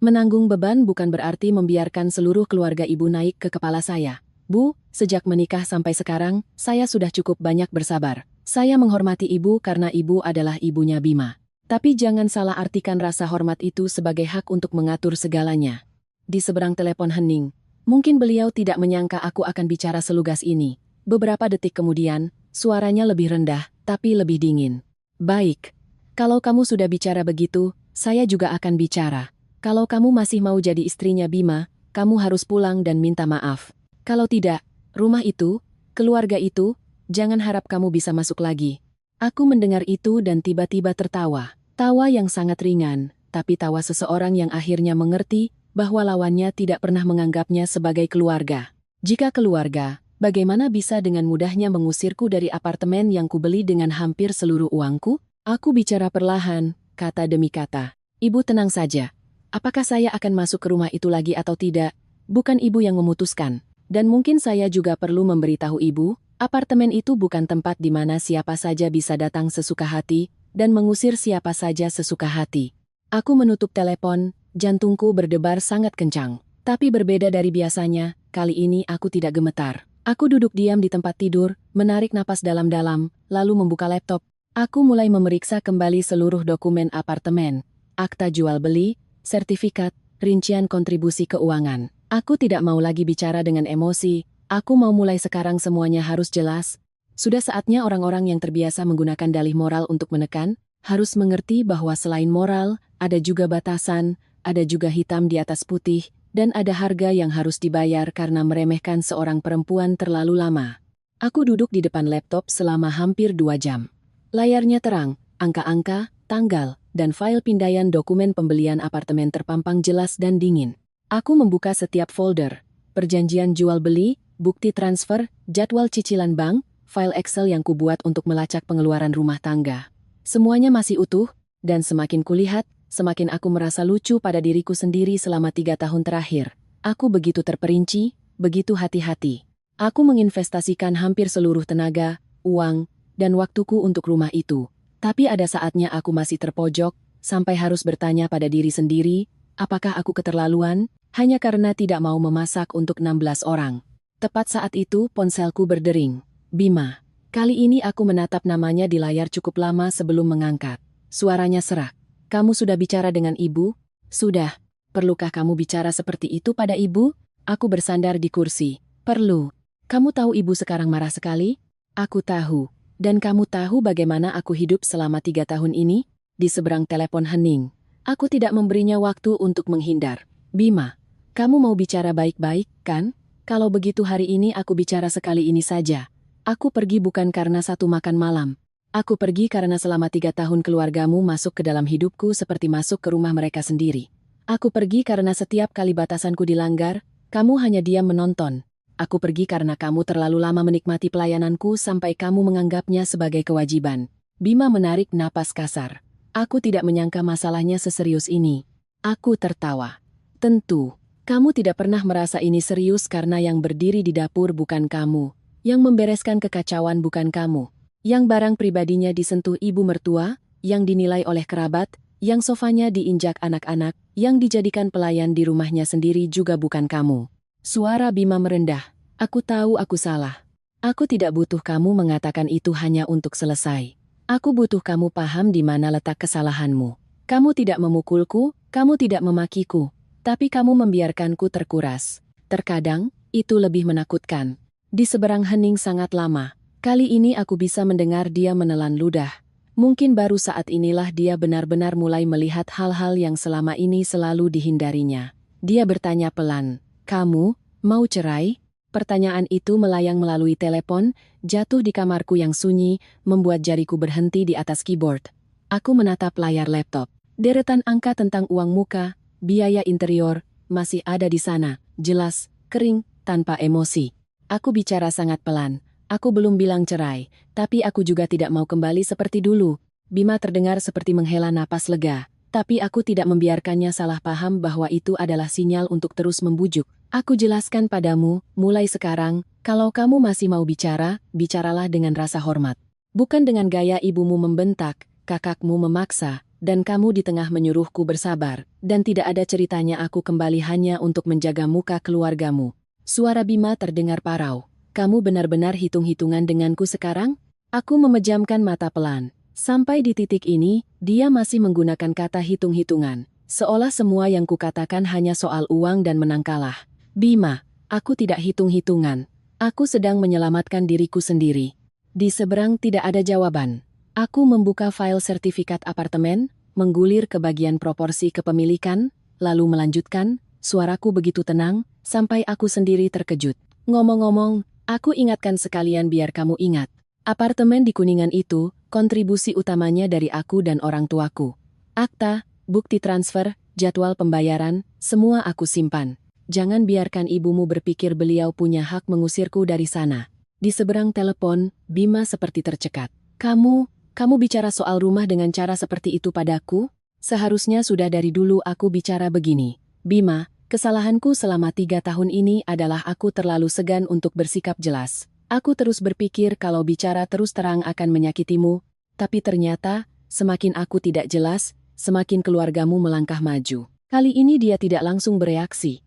Menanggung beban bukan berarti membiarkan seluruh keluarga ibu naik ke kepala saya. "Bu, sejak menikah sampai sekarang, saya sudah cukup banyak bersabar. Saya menghormati ibu karena ibu adalah ibunya Bima. Tapi jangan salah artikan rasa hormat itu sebagai hak untuk mengatur segalanya." Di seberang telepon hening. Mungkin beliau tidak menyangka aku akan bicara selugas ini. Beberapa detik kemudian, suaranya lebih rendah, tapi lebih dingin. "Baik. Kalau kamu sudah bicara begitu, saya juga akan bicara. Kalau kamu masih mau jadi istrinya Bima, kamu harus pulang dan minta maaf. Kalau tidak, rumah itu, keluarga itu, jangan harap kamu bisa masuk lagi." Aku mendengar itu dan tiba-tiba tertawa. Tawa yang sangat ringan, tapi tawa seseorang yang akhirnya mengerti bahwa lawannya tidak pernah menganggapnya sebagai keluarga. Jika keluarga, bagaimana bisa dengan mudahnya mengusirku dari apartemen yang kubeli dengan hampir seluruh uangku? Aku bicara perlahan, kata demi kata. "Ibu tenang saja. Apakah saya akan masuk ke rumah itu lagi atau tidak? Bukan ibu yang memutuskan. Dan mungkin saya juga perlu memberitahu ibu, apartemen itu bukan tempat di mana siapa saja bisa datang sesuka hati, dan mengusir siapa saja sesuka hati." Aku menutup telepon. Jantungku berdebar sangat kencang. Tapi berbeda dari biasanya, kali ini aku tidak gemetar. Aku duduk diam di tempat tidur, menarik napas dalam-dalam, lalu membuka laptop. Aku mulai memeriksa kembali seluruh dokumen apartemen. Akta jual beli, sertifikat, rincian kontribusi keuangan. Aku tidak mau lagi bicara dengan emosi. Aku mau mulai sekarang semuanya harus jelas. Sudah saatnya orang-orang yang terbiasa menggunakan dalih moral untuk menekan, harus mengerti bahwa selain moral, ada juga batasan, ada juga hitam di atas putih, dan ada harga yang harus dibayar karena meremehkan seorang perempuan terlalu lama. Aku duduk di depan laptop selama hampir 2 jam. Layarnya terang, angka-angka, tanggal, dan file pindaian dokumen pembelian apartemen terpampang jelas dan dingin. Aku membuka setiap folder, perjanjian jual-beli, bukti transfer, jadwal cicilan bank, file Excel yang kubuat untuk melacak pengeluaran rumah tangga. Semuanya masih utuh, dan semakin kulihat, semakin aku merasa lucu pada diriku sendiri selama 3 tahun terakhir. Aku begitu terperinci, begitu hati-hati. Aku menginvestasikan hampir seluruh tenaga, uang, dan waktuku untuk rumah itu. Tapi ada saatnya aku masih terpojok, sampai harus bertanya pada diri sendiri, apakah aku keterlaluan, hanya karena tidak mau memasak untuk 16 orang. Tepat saat itu ponselku berdering. "Bima." Kali ini aku menatap namanya di layar cukup lama sebelum mengangkat. Suaranya serak. "Kamu sudah bicara dengan ibu?" "Sudah." "Perlukah kamu bicara seperti itu pada ibu?" Aku bersandar di kursi. "Perlu." "Kamu tahu ibu sekarang marah sekali?" "Aku tahu." Dan kamu tahu bagaimana aku hidup selama 3 tahun ini? Di seberang telepon hening. Aku tidak memberinya waktu untuk menghindar. Bima, kamu mau bicara baik-baik, kan? Kalau begitu hari ini aku bicara sekali ini saja. Aku pergi bukan karena satu makan malam. Aku pergi karena selama 3 tahun keluargamu masuk ke dalam hidupku seperti masuk ke rumah mereka sendiri. Aku pergi karena setiap kali batasanku dilanggar, kamu hanya diam menonton. Aku pergi karena kamu terlalu lama menikmati pelayananku sampai kamu menganggapnya sebagai kewajiban. Bima menarik napas kasar. Aku tidak menyangka masalahnya seserius ini. Aku tertawa. Tentu, kamu tidak pernah merasa ini serius karena yang berdiri di dapur bukan kamu. Yang membereskan kekacauan bukan kamu. Yang barang pribadinya disentuh ibu mertua, yang dinilai oleh kerabat, yang sofanya diinjak anak-anak, yang dijadikan pelayan di rumahnya sendiri juga bukan kamu. Suara Bima merendah. Aku tahu aku salah. Aku tidak butuh kamu mengatakan itu hanya untuk selesai. Aku butuh kamu paham di mana letak kesalahanmu. Kamu tidak memukulku, kamu tidak memakiku, tapi kamu membiarkanku terkuras. Terkadang, itu lebih menakutkan. Di seberang hening sangat lama. Kali ini aku bisa mendengar dia menelan ludah. Mungkin baru saat inilah dia benar-benar mulai melihat hal-hal yang selama ini selalu dihindarinya. Dia bertanya pelan. Kamu, mau cerai? Pertanyaan itu melayang melalui telepon, jatuh di kamarku yang sunyi, membuat jariku berhenti di atas keyboard. Aku menatap layar laptop. Deretan angka tentang uang muka, biaya interior, masih ada di sana, jelas, kering, tanpa emosi. Aku bicara sangat pelan. Aku belum bilang cerai, tapi aku juga tidak mau kembali seperti dulu. Bima terdengar seperti menghela napas lega. Tapi aku tidak membiarkannya salah paham bahwa itu adalah sinyal untuk terus membujuk. Aku jelaskan padamu, mulai sekarang, kalau kamu masih mau bicara, bicaralah dengan rasa hormat. Bukan dengan gaya ibumu membentak, kakakmu memaksa, dan kamu di tengah menyuruhku bersabar, dan tidak ada ceritanya aku kembali hanya untuk menjaga muka keluargamu. Suara Bima terdengar parau. Kamu benar-benar hitung-hitungan denganku sekarang? Aku memejamkan mata pelan. Sampai di titik ini, dia masih menggunakan kata hitung-hitungan. Seolah semua yang kukatakan hanya soal uang dan menang kalah. Bima, aku tidak hitung-hitungan. Aku sedang menyelamatkan diriku sendiri. Di seberang tidak ada jawaban. Aku membuka file sertifikat apartemen, menggulir ke bagian proporsi kepemilikan, lalu melanjutkan, suaraku begitu tenang, sampai aku sendiri terkejut. Ngomong-ngomong, aku ingatkan sekalian biar kamu ingat. Apartemen di Kuningan itu, kontribusi utamanya dari aku dan orang tuaku. Akta, bukti transfer, jadwal pembayaran, semua aku simpan. Jangan biarkan ibumu berpikir beliau punya hak mengusirku dari sana. Di seberang telepon, Bima seperti tercekat. Kamu bicara soal rumah dengan cara seperti itu padaku? Seharusnya sudah dari dulu aku bicara begini. Bima, kesalahanku selama 3 tahun ini adalah aku terlalu segan untuk bersikap jelas. Aku terus berpikir kalau bicara terus terang akan menyakitimu, tapi ternyata, semakin aku tidak jelas, semakin keluargamu melangkah maju. Kali ini dia tidak langsung bereaksi.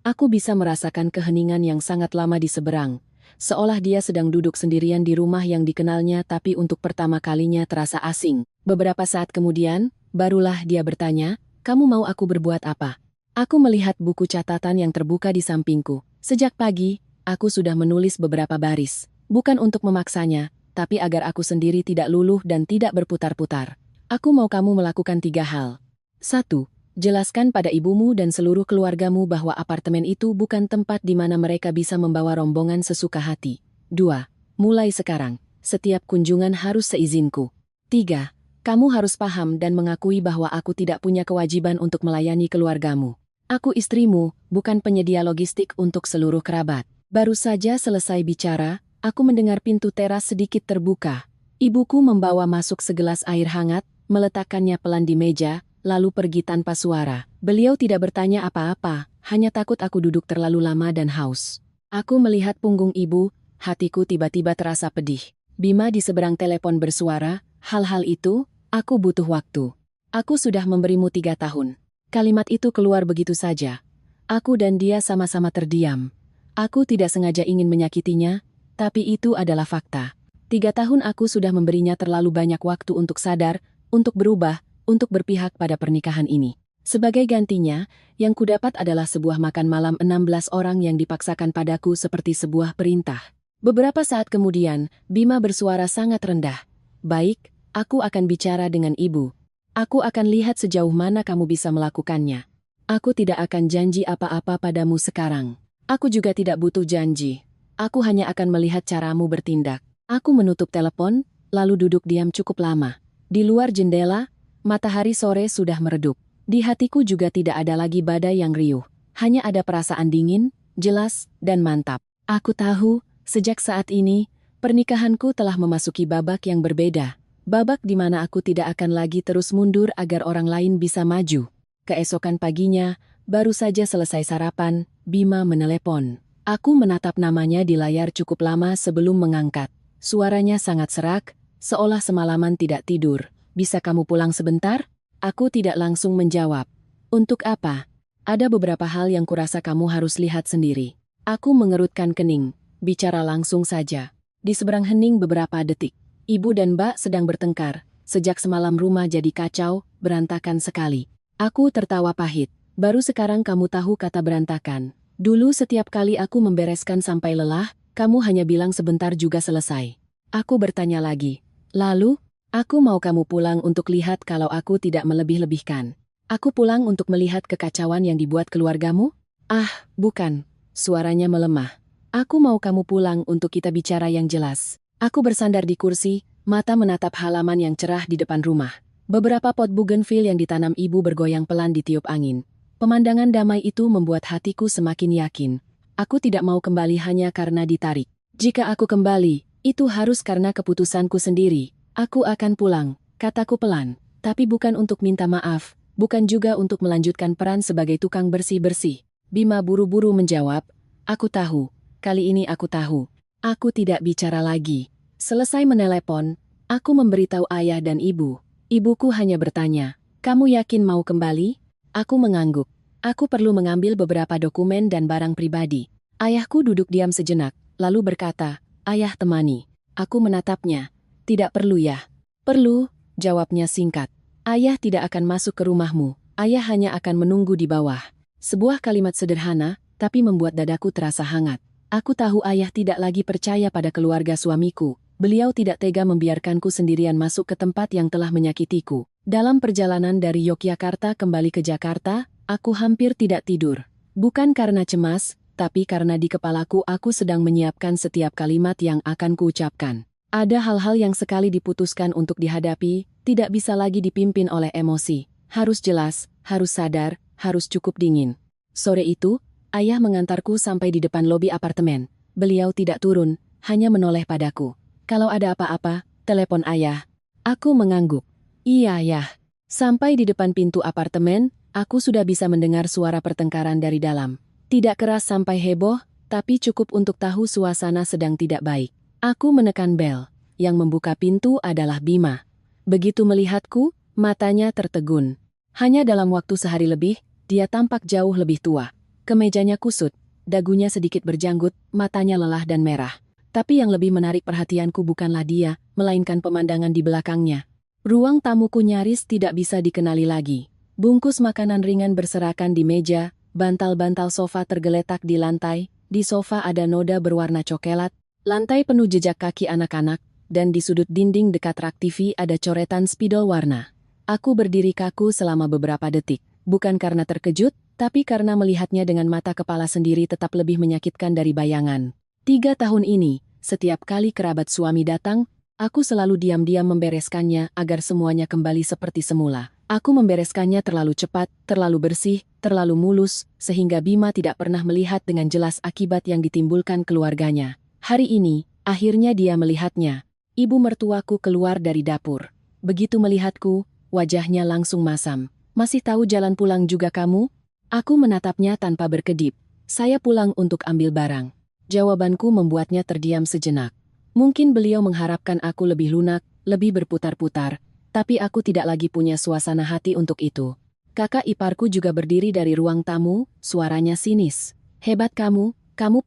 Aku bisa merasakan keheningan yang sangat lama di seberang, seolah dia sedang duduk sendirian di rumah yang dikenalnya tapi untuk pertama kalinya terasa asing. Beberapa saat kemudian, barulah dia bertanya, "Kamu mau aku berbuat apa?" Aku melihat buku catatan yang terbuka di sampingku. Sejak pagi, aku sudah menulis beberapa baris, bukan untuk memaksanya, tapi agar aku sendiri tidak luluh dan tidak berputar-putar. Aku mau kamu melakukan 3 hal. 1. Jelaskan pada ibumu dan seluruh keluargamu bahwa apartemen itu bukan tempat di mana mereka bisa membawa rombongan sesuka hati. 2. Mulai sekarang, setiap kunjungan harus seizinku. 3. Kamu harus paham dan mengakui bahwa aku tidak punya kewajiban untuk melayani keluargamu. Aku istrimu, bukan penyedia logistik untuk seluruh kerabat. Baru saja selesai bicara, aku mendengar pintu teras sedikit terbuka. Ibuku membawa masuk segelas air hangat, meletakkannya pelan di meja, lalu pergi tanpa suara. Beliau tidak bertanya apa-apa, hanya takut aku duduk terlalu lama dan haus. Aku melihat punggung ibu, hatiku tiba-tiba terasa pedih. Bima di seberang telepon bersuara, hal-hal itu, aku butuh waktu. Aku sudah memberimu 3 tahun. Kalimat itu keluar begitu saja. Aku dan dia sama-sama terdiam. Aku tidak sengaja ingin menyakitinya, tapi itu adalah fakta. 3 tahun aku sudah memberinya terlalu banyak waktu untuk sadar, untuk berubah, untuk berpihak pada pernikahan ini. Sebagai gantinya, yang kudapat adalah sebuah makan malam 16 orang yang dipaksakan padaku seperti sebuah perintah. Beberapa saat kemudian, Bima bersuara sangat rendah. Baik, aku akan bicara dengan ibu. Aku akan lihat sejauh mana kamu bisa melakukannya. Aku tidak akan janji apa-apa padamu sekarang. Aku juga tidak butuh janji. Aku hanya akan melihat caramu bertindak. Aku menutup telepon, lalu duduk diam cukup lama. Di luar jendela, matahari sore sudah meredup. Di hatiku juga tidak ada lagi badai yang riuh. Hanya ada perasaan dingin, jelas, dan mantap. Aku tahu, sejak saat ini, pernikahanku telah memasuki babak yang berbeda. Babak di mana aku tidak akan lagi terus mundur agar orang lain bisa maju. Keesokan paginya, baru saja selesai sarapan, Bima menelepon. Aku menatap namanya di layar cukup lama sebelum mengangkat. Suaranya sangat serak, seolah semalaman tidak tidur. Bisa kamu pulang sebentar? Aku tidak langsung menjawab. Untuk apa? Ada beberapa hal yang kurasa kamu harus lihat sendiri. Aku mengerutkan kening. Bicara langsung saja. Di seberang hening beberapa detik. Ibu dan Mbak sedang bertengkar. Sejak semalam rumah jadi kacau, berantakan sekali. Aku tertawa pahit. Baru sekarang kamu tahu kata berantakan. Dulu setiap kali aku membereskan sampai lelah, kamu hanya bilang sebentar juga selesai. Aku bertanya lagi. Lalu, aku mau kamu pulang untuk lihat kalau aku tidak melebih-lebihkan. Aku pulang untuk melihat kekacauan yang dibuat keluargamu? Ah, bukan. Suaranya melemah. Aku mau kamu pulang untuk kita bicara yang jelas. Aku bersandar di kursi, mata menatap halaman yang cerah di depan rumah. Beberapa pot bougainville yang ditanam ibu bergoyang pelan ditiup angin. Pemandangan damai itu membuat hatiku semakin yakin. Aku tidak mau kembali hanya karena ditarik. Jika aku kembali, itu harus karena keputusanku sendiri. Aku akan pulang, kataku pelan. Tapi bukan untuk minta maaf, bukan juga untuk melanjutkan peran sebagai tukang bersih-bersih. Bima buru-buru menjawab, aku tahu. Kali ini aku tahu. Aku tidak bicara lagi. Selesai menelepon, aku memberitahu ayah dan ibu. Ibuku hanya bertanya, kamu yakin mau kembali? Aku mengangguk. Aku perlu mengambil beberapa dokumen dan barang pribadi. Ayahku duduk diam sejenak, lalu berkata, ayah temani. Aku menatapnya. Tidak perlu ya. Perlu, jawabnya singkat. Ayah tidak akan masuk ke rumahmu. Ayah hanya akan menunggu di bawah. Sebuah kalimat sederhana, tapi membuat dadaku terasa hangat. Aku tahu ayah tidak lagi percaya pada keluarga suamiku. Beliau tidak tega membiarkanku sendirian masuk ke tempat yang telah menyakitiku. Dalam perjalanan dari Yogyakarta kembali ke Jakarta, aku hampir tidak tidur. Bukan karena cemas, tapi karena di kepalaku aku sedang menyiapkan setiap kalimat yang akan kuucapkan. Ada hal-hal yang sekali diputuskan untuk dihadapi, tidak bisa lagi dipimpin oleh emosi. Harus jelas, harus sadar, harus cukup dingin. Sore itu, ayah mengantarku sampai di depan lobi apartemen. Beliau tidak turun, hanya menoleh padaku. Kalau ada apa-apa, telepon ayah. Aku mengangguk. Iya ayah. Sampai di depan pintu apartemen, aku sudah bisa mendengar suara pertengkaran dari dalam. Tidak keras sampai heboh, tapi cukup untuk tahu suasana sedang tidak baik. Aku menekan bel. Yang membuka pintu adalah Bima. Begitu melihatku, matanya tertegun. Hanya dalam waktu sehari lebih, dia tampak jauh lebih tua. Kemejanya kusut, dagunya sedikit berjanggut, matanya lelah dan merah. Tapi yang lebih menarik perhatianku bukanlah dia, melainkan pemandangan di belakangnya. Ruang tamuku nyaris tidak bisa dikenali lagi. Bungkus makanan ringan berserakan di meja, bantal-bantal sofa tergeletak di lantai, di sofa ada noda berwarna coklat, lantai penuh jejak kaki anak-anak, dan di sudut dinding dekat rak TV ada coretan spidol warna. Aku berdiri kaku selama beberapa detik, bukan karena terkejut, tapi karena melihatnya dengan mata kepala sendiri tetap lebih menyakitkan dari bayangan. 3 tahun ini, setiap kali kerabat suami datang, aku selalu diam-diam membereskannya agar semuanya kembali seperti semula. Aku membereskannya terlalu cepat, terlalu bersih, terlalu mulus, sehingga Bima tidak pernah melihat dengan jelas akibat yang ditimbulkan keluarganya. Hari ini, akhirnya dia melihatnya. Ibu mertuaku keluar dari dapur. Begitu melihatku, wajahnya langsung masam. Masih tahu jalan pulang juga kamu? Aku menatapnya tanpa berkedip. Saya pulang untuk ambil barang. Jawabanku membuatnya terdiam sejenak. Mungkin beliau mengharapkan aku lebih lunak, lebih berputar-putar, tapi aku tidak lagi punya suasana hati untuk itu. Kakak iparku juga berdiri dari ruang tamu, suaranya sinis. Hebat kamu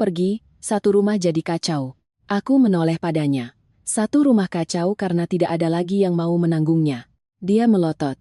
pergi, satu rumah jadi kacau. Aku menoleh padanya. Satu rumah kacau karena tidak ada lagi yang mau menanggungnya. Dia melotot.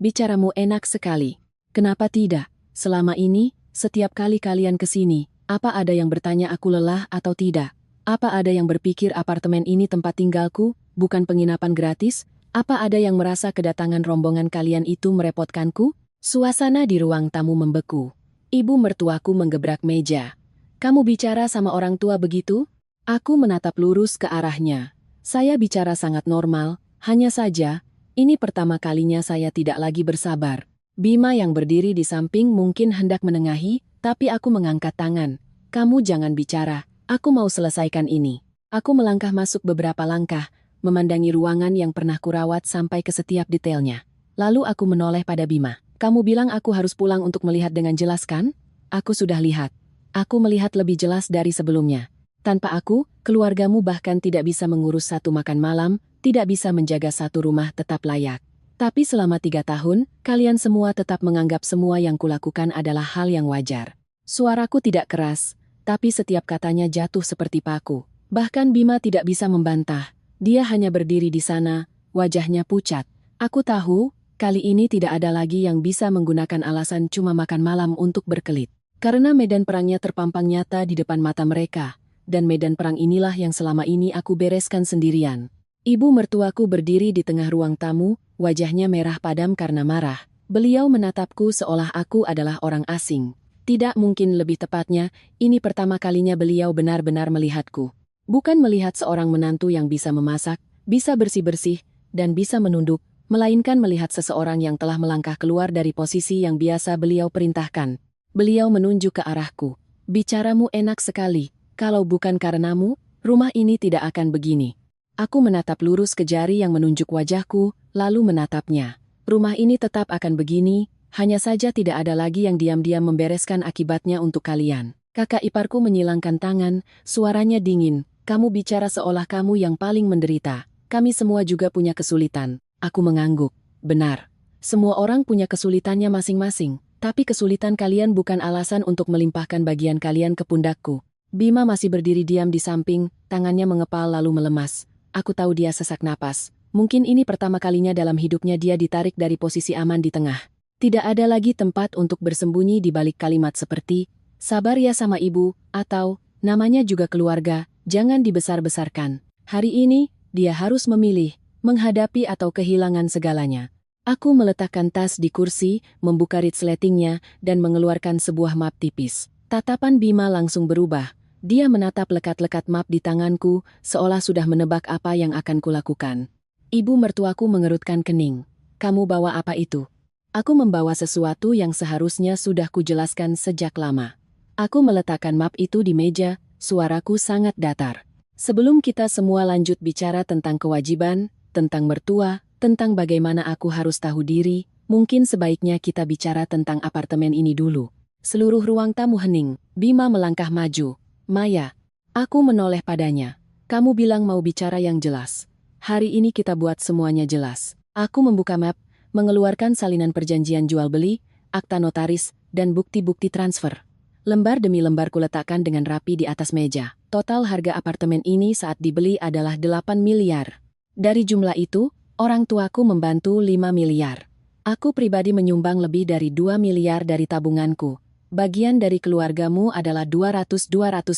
Bicaramu enak sekali. Kenapa tidak? Selama ini, setiap kali kalian kesini, apa ada yang bertanya aku lelah atau tidak? Apa ada yang berpikir apartemen ini tempat tinggalku, bukan penginapan gratis? Apa ada yang merasa kedatangan rombongan kalian itu merepotkanku? Suasana di ruang tamu membeku. Ibu mertuaku menggebrak meja. Kamu bicara sama orang tua begitu? Aku menatap lurus ke arahnya. Saya bicara sangat normal, hanya saja, ini pertama kalinya saya tidak lagi bersabar. Bima yang berdiri di samping mungkin hendak menengahi, tapi aku mengangkat tangan. Kamu jangan bicara, aku mau selesaikan ini. Aku melangkah masuk beberapa langkah, memandangi ruangan yang pernah kurawat sampai ke setiap detailnya. Lalu aku menoleh pada Bima. Kamu bilang aku harus pulang untuk melihat dengan jelas kan? Aku sudah lihat. Aku melihat lebih jelas dari sebelumnya. Tanpa aku, keluargamu bahkan tidak bisa mengurus satu makan malam, tidak bisa menjaga satu rumah tetap layak. Tapi selama 3 tahun, kalian semua tetap menganggap semua yang kulakukan adalah hal yang wajar. Suaraku tidak keras, tapi setiap katanya jatuh seperti paku. Bahkan Bima tidak bisa membantah. Dia hanya berdiri di sana, wajahnya pucat. Aku tahu, kali ini tidak ada lagi yang bisa menggunakan alasan cuma makan malam untuk berkelit. Karena medan perangnya terpampang nyata di depan mata mereka. Dan medan perang inilah yang selama ini aku bereskan sendirian. Ibu mertuaku berdiri di tengah ruang tamu, wajahnya merah padam karena marah. Beliau menatapku seolah aku adalah orang asing. Tidak mungkin lebih tepatnya, ini pertama kalinya beliau benar-benar melihatku. Bukan melihat seorang menantu yang bisa memasak, bisa bersih-bersih, dan bisa menunduk, melainkan melihat seseorang yang telah melangkah keluar dari posisi yang biasa beliau perintahkan. Beliau menunjuk ke arahku. Bicaramu enak sekali. Kalau bukan karenamu, rumah ini tidak akan begini. Aku menatap lurus ke jari yang menunjuk wajahku, lalu menatapnya. Rumah ini tetap akan begini, hanya saja tidak ada lagi yang diam-diam membereskan akibatnya untuk kalian. Kakak iparku menyilangkan tangan, suaranya dingin. Kamu bicara seolah kamu yang paling menderita. Kami semua juga punya kesulitan. Aku mengangguk. Benar. Semua orang punya kesulitannya masing-masing, tapi kesulitan kalian bukan alasan untuk melimpahkan bagian kalian ke pundakku. Bima masih berdiri diam di samping, tangannya mengepal lalu melemas. Aku tahu dia sesak napas. Mungkin ini pertama kalinya dalam hidupnya dia ditarik dari posisi aman di tengah. Tidak ada lagi tempat untuk bersembunyi di balik kalimat seperti, sabar ya sama ibu, atau, namanya juga keluarga, jangan dibesar-besarkan. Hari ini, dia harus memilih, menghadapi atau kehilangan segalanya. Aku meletakkan tas di kursi, membuka resletingnya, dan mengeluarkan sebuah map tipis. Tatapan Bima langsung berubah. Dia menatap lekat-lekat map di tanganku, seolah sudah menebak apa yang akan kulakukan. Ibu mertuaku mengerutkan kening. Kamu bawa apa itu? Aku membawa sesuatu yang seharusnya sudah kujelaskan sejak lama. Aku meletakkan map itu di meja, suaraku sangat datar. Sebelum kita semua lanjut bicara tentang kewajiban, tentang mertua, tentang bagaimana aku harus tahu diri, mungkin sebaiknya kita bicara tentang apartemen ini dulu. Seluruh ruang tamu hening. Bima melangkah maju. Maya, aku menoleh padanya. Kamu bilang mau bicara yang jelas. Hari ini kita buat semuanya jelas. Aku membuka map, mengeluarkan salinan perjanjian jual beli, akta notaris, dan bukti-bukti transfer. Lembar demi lembar kuletakkan dengan rapi di atas meja. Total harga apartemen ini saat dibeli adalah 8 miliar. Dari jumlah itu, orang tuaku membantu 5 miliar. Aku pribadi menyumbang lebih dari 2 miliar dari tabunganku. Bagian dari keluargamu adalah 200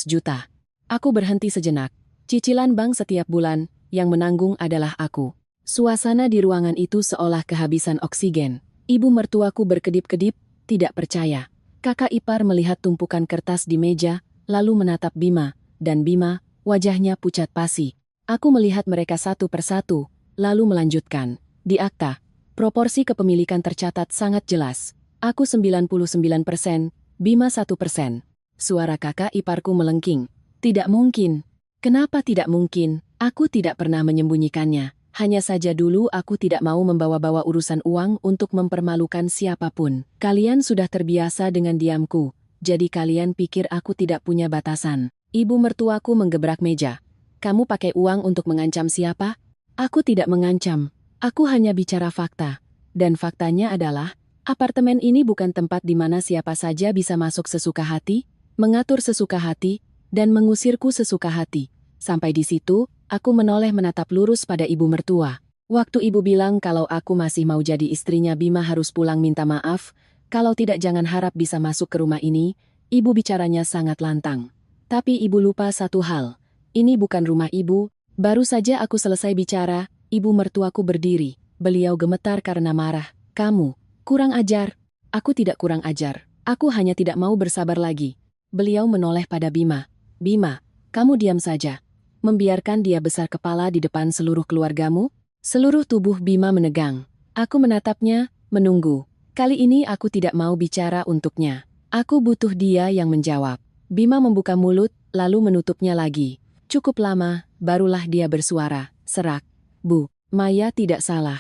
juta. Aku berhenti sejenak. Cicilan bank setiap bulan, yang menanggung adalah aku. Suasana di ruangan itu seolah kehabisan oksigen. Ibu mertuaku berkedip-kedip, tidak percaya. Kakak ipar melihat tumpukan kertas di meja, lalu menatap Bima, dan Bima, wajahnya pucat pasi. Aku melihat mereka satu persatu, lalu melanjutkan. Di akta, proporsi kepemilikan tercatat sangat jelas. Aku 99%, Bima 1%. Suara kakak iparku melengking. Tidak mungkin. Kenapa tidak mungkin? Aku tidak pernah menyembunyikannya. Hanya saja dulu aku tidak mau membawa-bawa urusan uang untuk mempermalukan siapapun. Kalian sudah terbiasa dengan diamku, jadi kalian pikir aku tidak punya batasan. Ibu mertuaku menggebrak meja. Kamu pakai uang untuk mengancam siapa? Aku tidak mengancam. Aku hanya bicara fakta. Dan faktanya adalah, apartemen ini bukan tempat di mana siapa saja bisa masuk sesuka hati, mengatur sesuka hati, dan mengusirku sesuka hati. Sampai di situ, aku menoleh menatap lurus pada ibu mertua. Waktu ibu bilang kalau aku masih mau jadi istrinya Bima harus pulang minta maaf, kalau tidak jangan harap bisa masuk ke rumah ini, ibu bicaranya sangat lantang. Tapi ibu lupa satu hal, Ini bukan rumah ibu. Baru saja aku selesai bicara, ibu mertuaku berdiri. Beliau gemetar karena marah. Kamu, kurang ajar. Aku tidak kurang ajar. Aku hanya tidak mau bersabar lagi. Beliau menoleh pada Bima. Bima, kamu diam saja. Membiarkan dia besar kepala di depan seluruh keluargamu? Seluruh tubuh Bima menegang. Aku menatapnya, menunggu. Kali ini aku tidak mau bicara untuknya. Aku butuh dia yang menjawab. Bima membuka mulut, lalu menutupnya lagi. Cukup lama, barulah dia bersuara, serak. Bu, Maya tidak salah.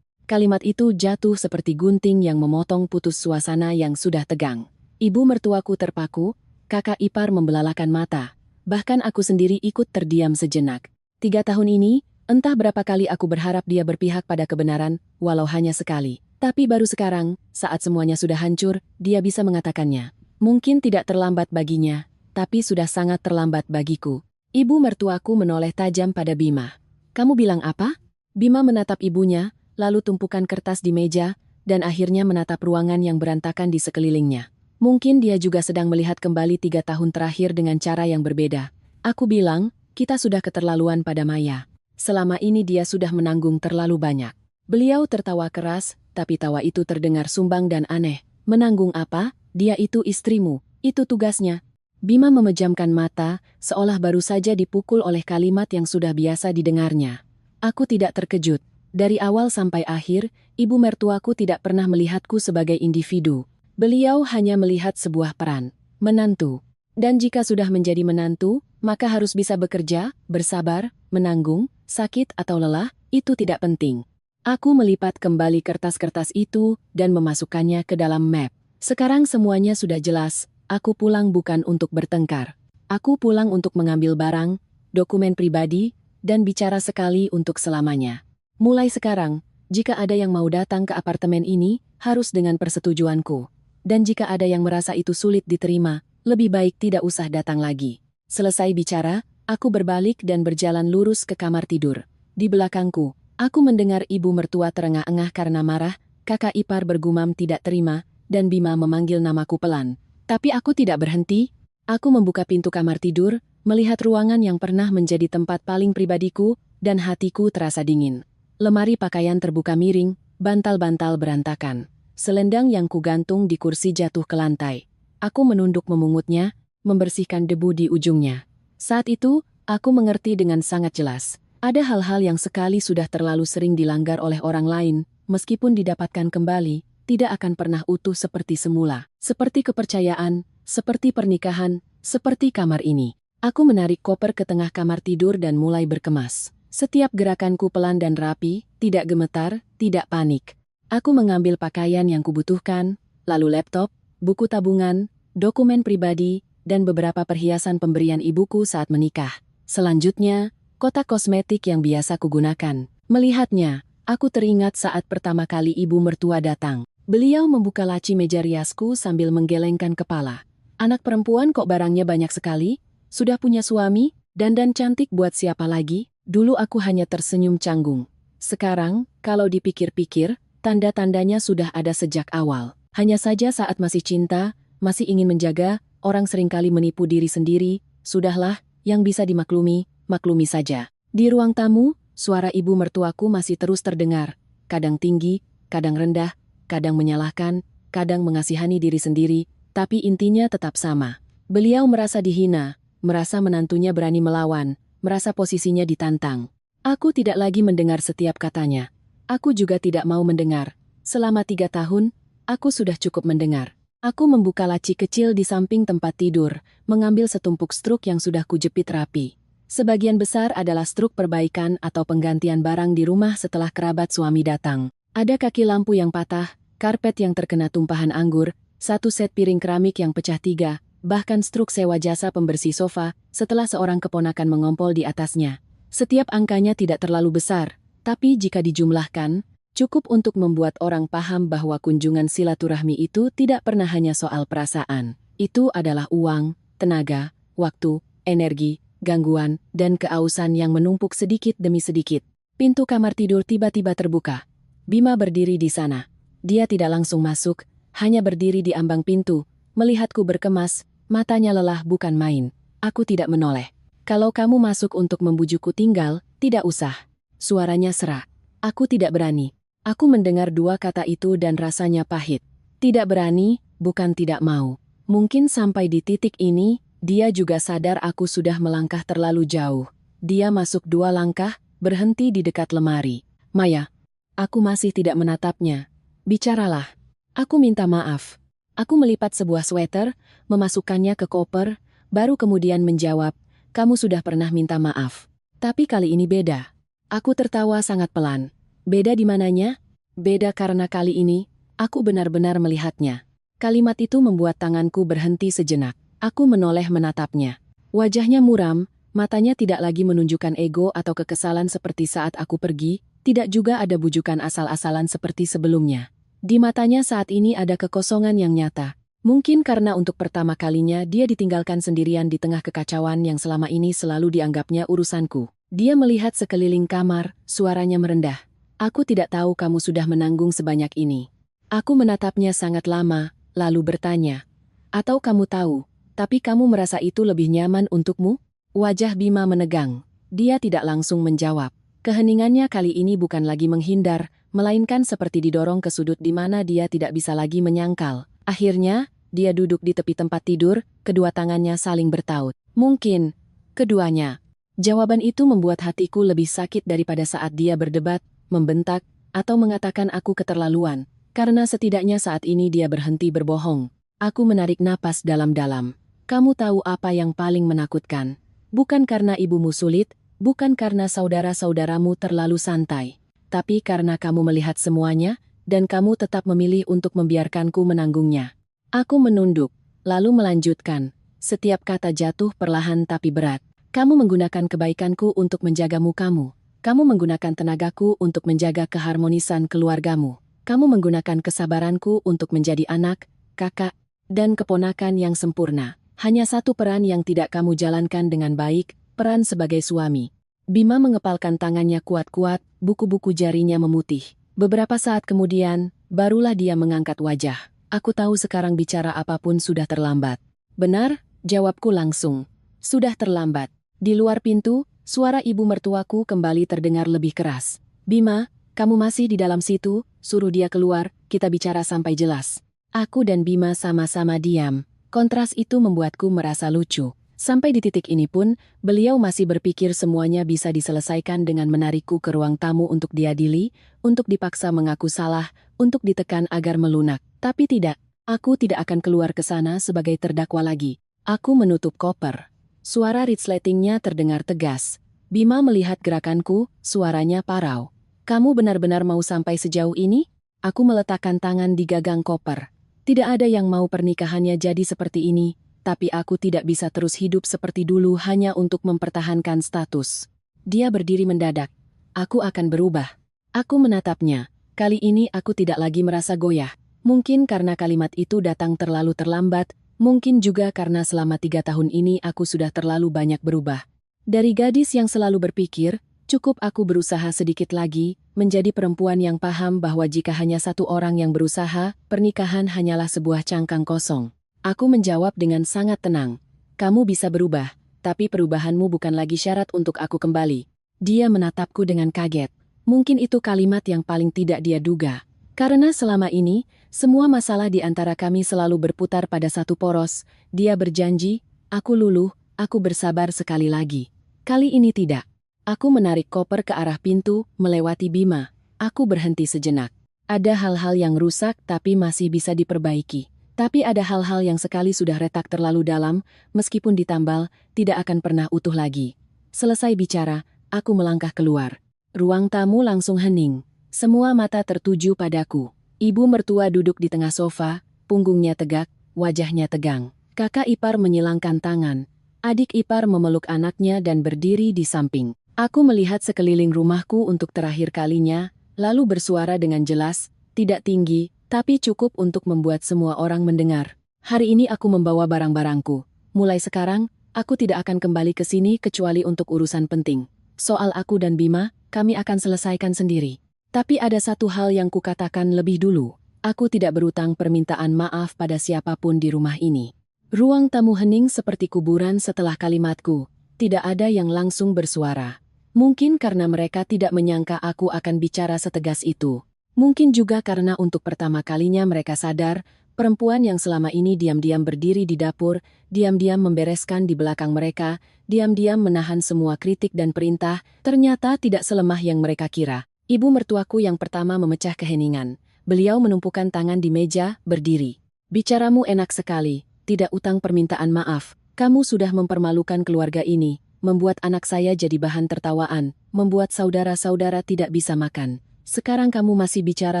Kalimat itu jatuh seperti gunting yang memotong putus suasana yang sudah tegang. Ibu mertuaku terpaku, kakak ipar membelalakan mata. Bahkan aku sendiri ikut terdiam sejenak. 3 tahun ini, entah berapa kali aku berharap dia berpihak pada kebenaran, walau hanya sekali. Tapi baru sekarang, saat semuanya sudah hancur, dia bisa mengatakannya. Mungkin tidak terlambat baginya, tapi sudah sangat terlambat bagiku. Ibu mertuaku menoleh tajam pada Bima. Kamu bilang apa? Bima menatap ibunya, lalu tumpukan kertas di meja, dan akhirnya menatap ruangan yang berantakan di sekelilingnya. Mungkin dia juga sedang melihat kembali 3 tahun terakhir dengan cara yang berbeda. Aku bilang, kita sudah keterlaluan pada Maya. Selama ini dia sudah menanggung terlalu banyak. Beliau tertawa keras, tapi tawa itu terdengar sumbang dan aneh. Menanggung apa? Dia itu istrimu, itu tugasnya. Bima memejamkan mata, seolah baru saja dipukul oleh kalimat yang sudah biasa didengarnya. Aku tidak terkejut. Dari awal sampai akhir, ibu mertuaku tidak pernah melihatku sebagai individu. Beliau hanya melihat sebuah peran, menantu. Dan jika sudah menjadi menantu, maka harus bisa bekerja, bersabar, menanggung, sakit atau lelah, itu tidak penting. Aku melipat kembali kertas-kertas itu dan memasukkannya ke dalam map. Sekarang semuanya sudah jelas, aku pulang bukan untuk bertengkar. Aku pulang untuk mengambil barang, dokumen pribadi, dan bicara sekali untuk selamanya. Mulai sekarang, jika ada yang mau datang ke apartemen ini, harus dengan persetujuanku. Dan jika ada yang merasa itu sulit diterima, lebih baik tidak usah datang lagi. Selesai bicara, aku berbalik dan berjalan lurus ke kamar tidur. Di belakangku, aku mendengar ibu mertua terengah-engah karena marah, kakak ipar bergumam tidak terima, dan Bima memanggil namaku pelan. Tapi aku tidak berhenti. Aku membuka pintu kamar tidur, melihat ruangan yang pernah menjadi tempat paling pribadiku, dan hatiku terasa dingin. Lemari pakaian terbuka miring, bantal-bantal berantakan. Selendang yang kugantung di kursi jatuh ke lantai. Aku menunduk memungutnya, membersihkan debu di ujungnya. Saat itu, aku mengerti dengan sangat jelas. Ada hal-hal yang sekali sudah terlalu sering dilanggar oleh orang lain, meskipun didapatkan kembali, tidak akan pernah utuh seperti semula. Seperti kepercayaan, seperti pernikahan, seperti kamar ini. Aku menarik koper ke tengah kamar tidur dan mulai berkemas. Setiap gerakanku pelan dan rapi, tidak gemetar, tidak panik. Aku mengambil pakaian yang kubutuhkan, lalu laptop, buku tabungan, dokumen pribadi, dan beberapa perhiasan pemberian ibuku saat menikah. Selanjutnya, kotak kosmetik yang biasa kugunakan. Melihatnya, aku teringat saat pertama kali ibu mertua datang. Beliau membuka laci meja riasku sambil menggelengkan kepala. Anak perempuan kok barangnya banyak sekali? Sudah punya suami? Dandan cantik buat siapa lagi? Dulu aku hanya tersenyum canggung. Sekarang, kalau dipikir-pikir, tanda-tandanya sudah ada sejak awal. Hanya saja saat masih cinta, masih ingin menjaga, orang seringkali menipu diri sendiri. Sudahlah, yang bisa dimaklumi, maklumi saja. Di ruang tamu, suara ibu mertuaku masih terus terdengar. Kadang tinggi, kadang rendah, kadang menyalahkan, kadang mengasihani diri sendiri, tapi intinya tetap sama. Beliau merasa dihina, merasa menantunya berani melawan, merasa posisinya ditantang. Aku tidak lagi mendengar setiap katanya. Aku juga tidak mau mendengar. Selama 3 tahun, aku sudah cukup mendengar. Aku membuka laci kecil di samping tempat tidur, mengambil setumpuk struk yang sudah kujepit rapi. Sebagian besar adalah struk perbaikan atau penggantian barang di rumah setelah kerabat suami datang. Ada kaki lampu yang patah, karpet yang terkena tumpahan anggur, 1 set piring keramik yang pecah 3, bahkan struk sewa jasa pembersih sofa setelah seorang keponakan mengompol di atasnya. Setiap angkanya tidak terlalu besar, tapi jika dijumlahkan, cukup untuk membuat orang paham bahwa kunjungan silaturahmi itu tidak pernah hanya soal perasaan. Itu adalah uang, tenaga, waktu, energi, gangguan, dan keausan yang menumpuk sedikit demi sedikit. Pintu kamar tidur tiba-tiba terbuka. Bima berdiri di sana. Dia tidak langsung masuk, hanya berdiri di ambang pintu, melihatku berkemas, matanya lelah bukan main. Aku tidak menoleh. Kalau kamu masuk untuk membujukku tinggal, tidak usah. Suaranya serak. Aku tidak berani. Aku mendengar dua kata itu dan rasanya pahit. Tidak berani, bukan tidak mau. Mungkin sampai di titik ini, dia juga sadar aku sudah melangkah terlalu jauh. Dia masuk 2 langkah, berhenti di dekat lemari. Maya, aku masih tidak menatapnya. Bicaralah. Aku minta maaf. Aku melipat sebuah sweater, memasukkannya ke koper, baru kemudian menjawab, kamu sudah pernah minta maaf. Tapi kali ini beda. Aku tertawa sangat pelan. Beda di mananya? Beda karena kali ini, aku benar-benar melihatnya. Kalimat itu membuat tanganku berhenti sejenak. Aku menoleh menatapnya. Wajahnya muram, matanya tidak lagi menunjukkan ego atau kekesalan seperti saat aku pergi, tidak juga ada bujukan asal-asalan seperti sebelumnya. Di matanya saat ini ada kekosongan yang nyata. Mungkin karena untuk pertama kalinya dia ditinggalkan sendirian di tengah kekacauan yang selama ini selalu dianggapnya urusanku. Dia melihat sekeliling kamar, suaranya merendah. Aku tidak tahu kamu sudah menanggung sebanyak ini. Aku menatapnya sangat lama, lalu bertanya. Atau kamu tahu, tapi kamu merasa itu lebih nyaman untukmu? Wajah Bima menegang. Dia tidak langsung menjawab. Keheningannya kali ini bukan lagi menghindar, melainkan seperti didorong ke sudut di mana dia tidak bisa lagi menyangkal. Akhirnya, dia duduk di tepi tempat tidur, kedua tangannya saling bertaut. Mungkin, keduanya. Jawaban itu membuat hatiku lebih sakit daripada saat dia berdebat, membentak, atau mengatakan aku keterlaluan. Karena setidaknya saat ini dia berhenti berbohong. Aku menarik napas dalam-dalam. Kamu tahu apa yang paling menakutkan? Bukan karena ibumu sulit, bukan karena saudara-saudaramu terlalu santai. Tapi karena kamu melihat semuanya, dan kamu tetap memilih untuk membiarkanku menanggungnya. Aku menunduk, lalu melanjutkan. Setiap kata jatuh perlahan tapi berat. Kamu menggunakan kebaikanku untuk menjaga mukamu. Kamu menggunakan tenagaku untuk menjaga keharmonisan keluargamu. Kamu menggunakan kesabaranku untuk menjadi anak, kakak, dan keponakan yang sempurna. Hanya satu peran yang tidak kamu jalankan dengan baik, peran sebagai suami. Bima mengepalkan tangannya kuat-kuat, buku-buku jarinya memutih. Beberapa saat kemudian, barulah dia mengangkat wajah. Aku tahu sekarang bicara apapun sudah terlambat. Benar, jawabku langsung. Sudah terlambat. Di luar pintu, suara ibu mertuaku kembali terdengar lebih keras. Bima, kamu masih di dalam situ, suruh dia keluar, kita bicara sampai jelas. Aku dan Bima sama-sama diam. Kontras itu membuatku merasa lucu. Sampai di titik ini pun, beliau masih berpikir semuanya bisa diselesaikan dengan menarikku ke ruang tamu untuk diadili, untuk dipaksa mengaku salah, untuk ditekan agar melunak. Tapi tidak, aku tidak akan keluar ke sana sebagai terdakwa lagi. Aku menutup koper. Suara resletingnya terdengar tegas. Bima melihat gerakanku, suaranya parau. Kamu benar-benar mau sampai sejauh ini? Aku meletakkan tangan di gagang koper. Tidak ada yang mau pernikahannya jadi seperti ini, tapi aku tidak bisa terus hidup seperti dulu hanya untuk mempertahankan status. Dia berdiri mendadak. Aku akan berubah. Aku menatapnya. Kali ini aku tidak lagi merasa goyah. Mungkin karena kalimat itu datang terlalu terlambat, mungkin juga karena selama 3 tahun ini aku sudah terlalu banyak berubah. Dari gadis yang selalu berpikir, cukup aku berusaha sedikit lagi, menjadi perempuan yang paham bahwa jika hanya satu orang yang berusaha, pernikahan hanyalah sebuah cangkang kosong. Aku menjawab dengan sangat tenang. Kamu bisa berubah, tapi perubahanmu bukan lagi syarat untuk aku kembali. Dia menatapku dengan kaget. Mungkin itu kalimat yang paling tidak dia duga. Karena selama ini, semua masalah di antara kami selalu berputar pada satu poros. Dia berjanji, aku luluh, aku bersabar sekali lagi. Kali ini tidak. Aku menarik koper ke arah pintu, melewati Bima. Aku berhenti sejenak. Ada hal-hal yang rusak tapi masih bisa diperbaiki. Tapi ada hal-hal yang sekali sudah retak terlalu dalam, meskipun ditambal, tidak akan pernah utuh lagi. Selesai bicara, aku melangkah keluar. Ruang tamu langsung hening. Semua mata tertuju padaku. Ibu mertua duduk di tengah sofa, punggungnya tegak, wajahnya tegang. Kakak ipar menyilangkan tangan. Adik ipar memeluk anaknya dan berdiri di samping. Aku melihat sekeliling rumahku untuk terakhir kalinya, lalu bersuara dengan jelas, tidak tinggi, tapi cukup untuk membuat semua orang mendengar. Hari ini aku membawa barang-barangku. Mulai sekarang, aku tidak akan kembali ke sini kecuali untuk urusan penting. Soal aku dan Bima, kami akan selesaikan sendiri. Tapi ada satu hal yang kukatakan lebih dulu. Aku tidak berutang permintaan maaf pada siapapun di rumah ini. Ruang tamu hening seperti kuburan setelah kalimatku. tidak ada yang langsung bersuara. Mungkin karena mereka tidak menyangka aku akan bicara setegas itu. Mungkin juga karena untuk pertama kalinya mereka sadar, perempuan yang selama ini diam-diam berdiri di dapur, diam-diam membereskan di belakang mereka, diam-diam menahan semua kritik dan perintah, ternyata tidak selemah yang mereka kira. Ibu mertuaku yang pertama memecah keheningan. Beliau menumpukan tangan di meja, berdiri. Bicaramu enak sekali, tidak utang permintaan maaf. Kamu sudah mempermalukan keluarga ini, membuat anak saya jadi bahan tertawaan, membuat saudara-saudara tidak bisa makan. Sekarang kamu masih bicara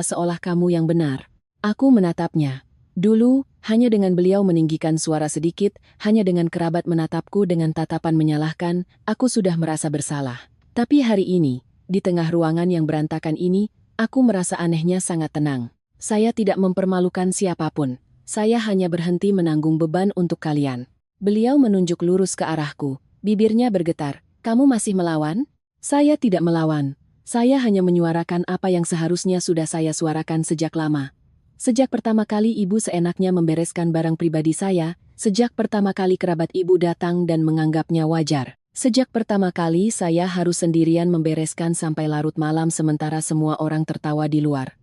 seolah kamu yang benar. Aku menatapnya. Dulu, hanya dengan beliau meninggikan suara sedikit, hanya dengan kerabat menatapku dengan tatapan menyalahkan, aku sudah merasa bersalah. Tapi hari ini, di tengah ruangan yang berantakan ini, aku merasa anehnya sangat tenang. Saya tidak mempermalukan siapapun. Saya hanya berhenti menanggung beban untuk kalian. Beliau menunjuk lurus ke arahku. Bibirnya bergetar. Kamu masih melawan? Saya tidak melawan. Saya hanya menyuarakan apa yang seharusnya sudah saya suarakan sejak lama. Sejak pertama kali ibu seenaknya membereskan barang pribadi saya, sejak pertama kali kerabat ibu datang dan menganggapnya wajar. Sejak pertama kali saya harus sendirian membereskan sampai larut malam sementara semua orang tertawa di luar.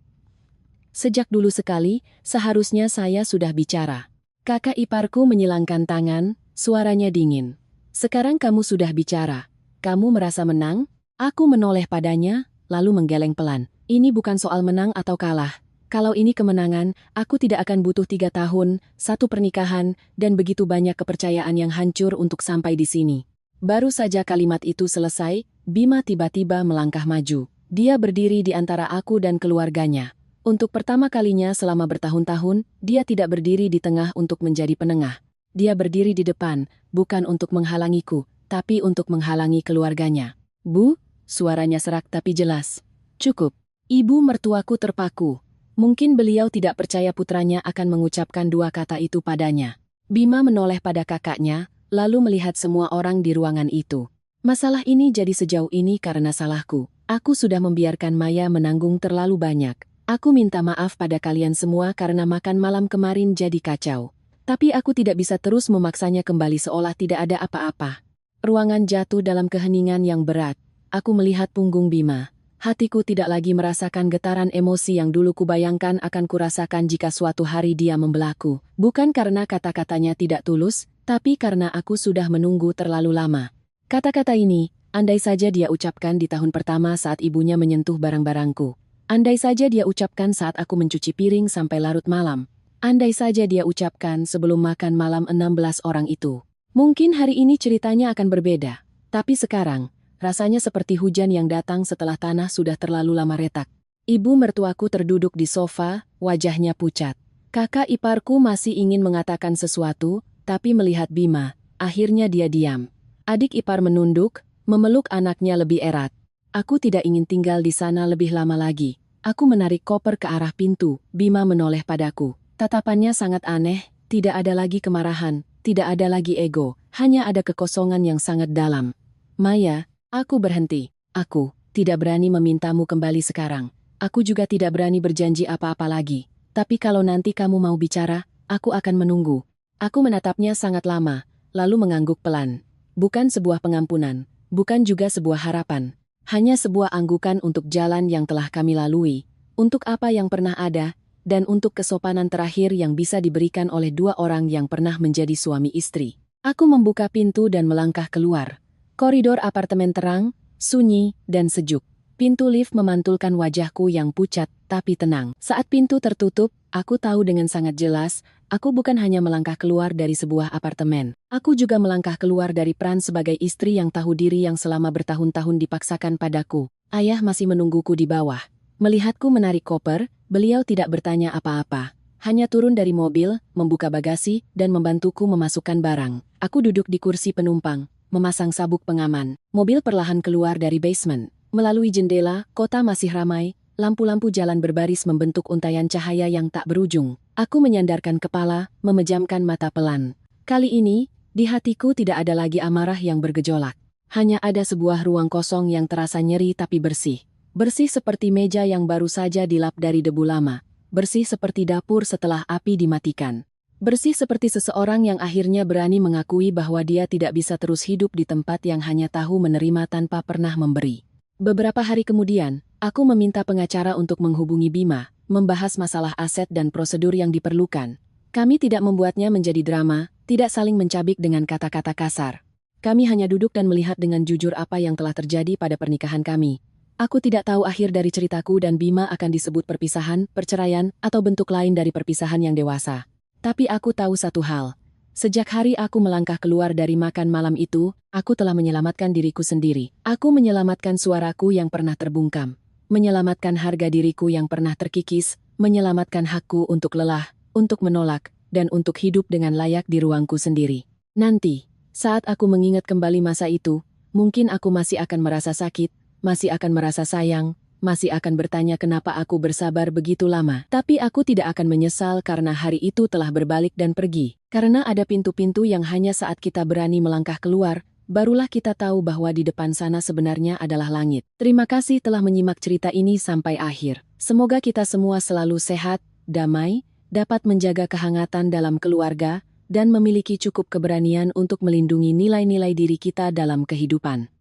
Sejak dulu sekali, seharusnya saya sudah bicara. Kakak iparku menyilangkan tangan, suaranya dingin. Sekarang kamu sudah bicara. Kamu merasa menang? Aku menoleh padanya, lalu menggeleng pelan. Ini bukan soal menang atau kalah. Kalau ini kemenangan, aku tidak akan butuh 3 tahun, 1 pernikahan, dan begitu banyak kepercayaan yang hancur untuk sampai di sini. Baru saja kalimat itu selesai, Bima tiba-tiba melangkah maju. Dia berdiri di antara aku dan keluarganya. Untuk pertama kalinya selama bertahun-tahun, dia tidak berdiri di tengah untuk menjadi penengah. Dia berdiri di depan, bukan untuk menghalangiku, tapi untuk menghalangi keluarganya. Bu, suaranya serak tapi jelas. Cukup. Ibu mertuaku terpaku. Mungkin beliau tidak percaya putranya akan mengucapkan 2 kata itu padanya. Bima menoleh pada kakaknya, lalu melihat semua orang di ruangan itu. Masalah ini jadi sejauh ini karena salahku. Aku sudah membiarkan Maya menanggung terlalu banyak. Aku minta maaf pada kalian semua karena makan malam kemarin jadi kacau. Tapi aku tidak bisa terus memaksanya kembali seolah tidak ada apa-apa. Ruangan jatuh dalam keheningan yang berat. Aku melihat punggung Bima. Hatiku tidak lagi merasakan getaran emosi yang dulu kubayangkan akan kurasakan jika suatu hari dia membelaku. Bukan karena kata-katanya tidak tulus, tapi karena aku sudah menunggu terlalu lama. Kata-kata ini, andai saja dia ucapkan di tahun pertama saat ibunya menyentuh barang-barangku. Andai saja dia ucapkan saat aku mencuci piring sampai larut malam. Andai saja dia ucapkan sebelum makan malam 16 orang itu. Mungkin hari ini ceritanya akan berbeda. Tapi sekarang, rasanya seperti hujan yang datang setelah tanah sudah terlalu lama retak. Ibu mertuaku terduduk di sofa, wajahnya pucat. Kakak iparku masih ingin mengatakan sesuatu, tapi melihat Bima, akhirnya dia diam. Adik ipar menunduk, memeluk anaknya lebih erat. Aku tidak ingin tinggal di sana lebih lama lagi. Aku menarik koper ke arah pintu. Bima menoleh padaku. Tatapannya sangat aneh, tidak ada lagi kemarahan, tidak ada lagi ego, hanya ada kekosongan yang sangat dalam. Maya, aku berhenti. Aku tidak berani memintamu kembali sekarang. Aku juga tidak berani berjanji apa-apa lagi. Tapi kalau nanti kamu mau bicara, aku akan menunggu. Aku menatapnya sangat lama, lalu mengangguk pelan. Bukan sebuah pengampunan, bukan juga sebuah harapan. Hanya sebuah anggukan untuk jalan yang telah kami lalui, untuk apa yang pernah ada, dan untuk kesopanan terakhir yang bisa diberikan oleh 2 orang yang pernah menjadi suami istri. Aku membuka pintu dan melangkah keluar. Koridor apartemen terang, sunyi, dan sejuk. Pintu lift memantulkan wajahku yang pucat, tapi tenang. Saat pintu tertutup, aku tahu dengan sangat jelas, aku bukan hanya melangkah keluar dari sebuah apartemen. Aku juga melangkah keluar dari peran sebagai istri yang tahu diri yang selama bertahun-tahun dipaksakan padaku. Ayah masih menungguku di bawah. Melihatku menarik koper, beliau tidak bertanya apa-apa. Hanya turun dari mobil, membuka bagasi, dan membantuku memasukkan barang. Aku duduk di kursi penumpang, memasang sabuk pengaman. Mobil perlahan keluar dari basement. Melalui jendela, kota masih ramai, lampu-lampu jalan berbaris membentuk untayan cahaya yang tak berujung. Aku menyandarkan kepala, memejamkan mata pelan. Kali ini, di hatiku tidak ada lagi amarah yang bergejolak. Hanya ada sebuah ruang kosong yang terasa nyeri tapi bersih. Bersih seperti meja yang baru saja dilap dari debu lama. Bersih seperti dapur setelah api dimatikan. Bersih seperti seseorang yang akhirnya berani mengakui bahwa dia tidak bisa terus hidup di tempat yang hanya tahu menerima tanpa pernah memberi. Beberapa hari kemudian, aku meminta pengacara untuk menghubungi Bima, membahas masalah aset dan prosedur yang diperlukan. Kami tidak membuatnya menjadi drama, tidak saling mencabik dengan kata-kata kasar. Kami hanya duduk dan melihat dengan jujur apa yang telah terjadi pada pernikahan kami. Aku tidak tahu akhir dari ceritaku dan Bima akan disebut perpisahan, perceraian, atau bentuk lain dari perpisahan yang dewasa. Tapi aku tahu satu hal. Sejak hari aku melangkah keluar dari makan malam itu, aku telah menyelamatkan diriku sendiri. Aku menyelamatkan suaraku yang pernah terbungkam. Menyelamatkan harga diriku yang pernah terkikis, menyelamatkan hakku untuk lelah, untuk menolak, dan untuk hidup dengan layak di ruangku sendiri. Nanti, saat aku mengingat kembali masa itu, mungkin aku masih akan merasa sakit, masih akan merasa sayang, masih akan bertanya kenapa aku bersabar begitu lama. Tapi aku tidak akan menyesal karena hari itu telah berbalik dan pergi. Karena ada pintu-pintu yang hanya saat kita berani melangkah keluar, barulah kita tahu bahwa di depan sana sebenarnya adalah langit. Terima kasih telah menyimak cerita ini sampai akhir. Semoga kita semua selalu sehat, damai, dapat menjaga kehangatan dalam keluarga, dan memiliki cukup keberanian untuk melindungi nilai-nilai diri kita dalam kehidupan.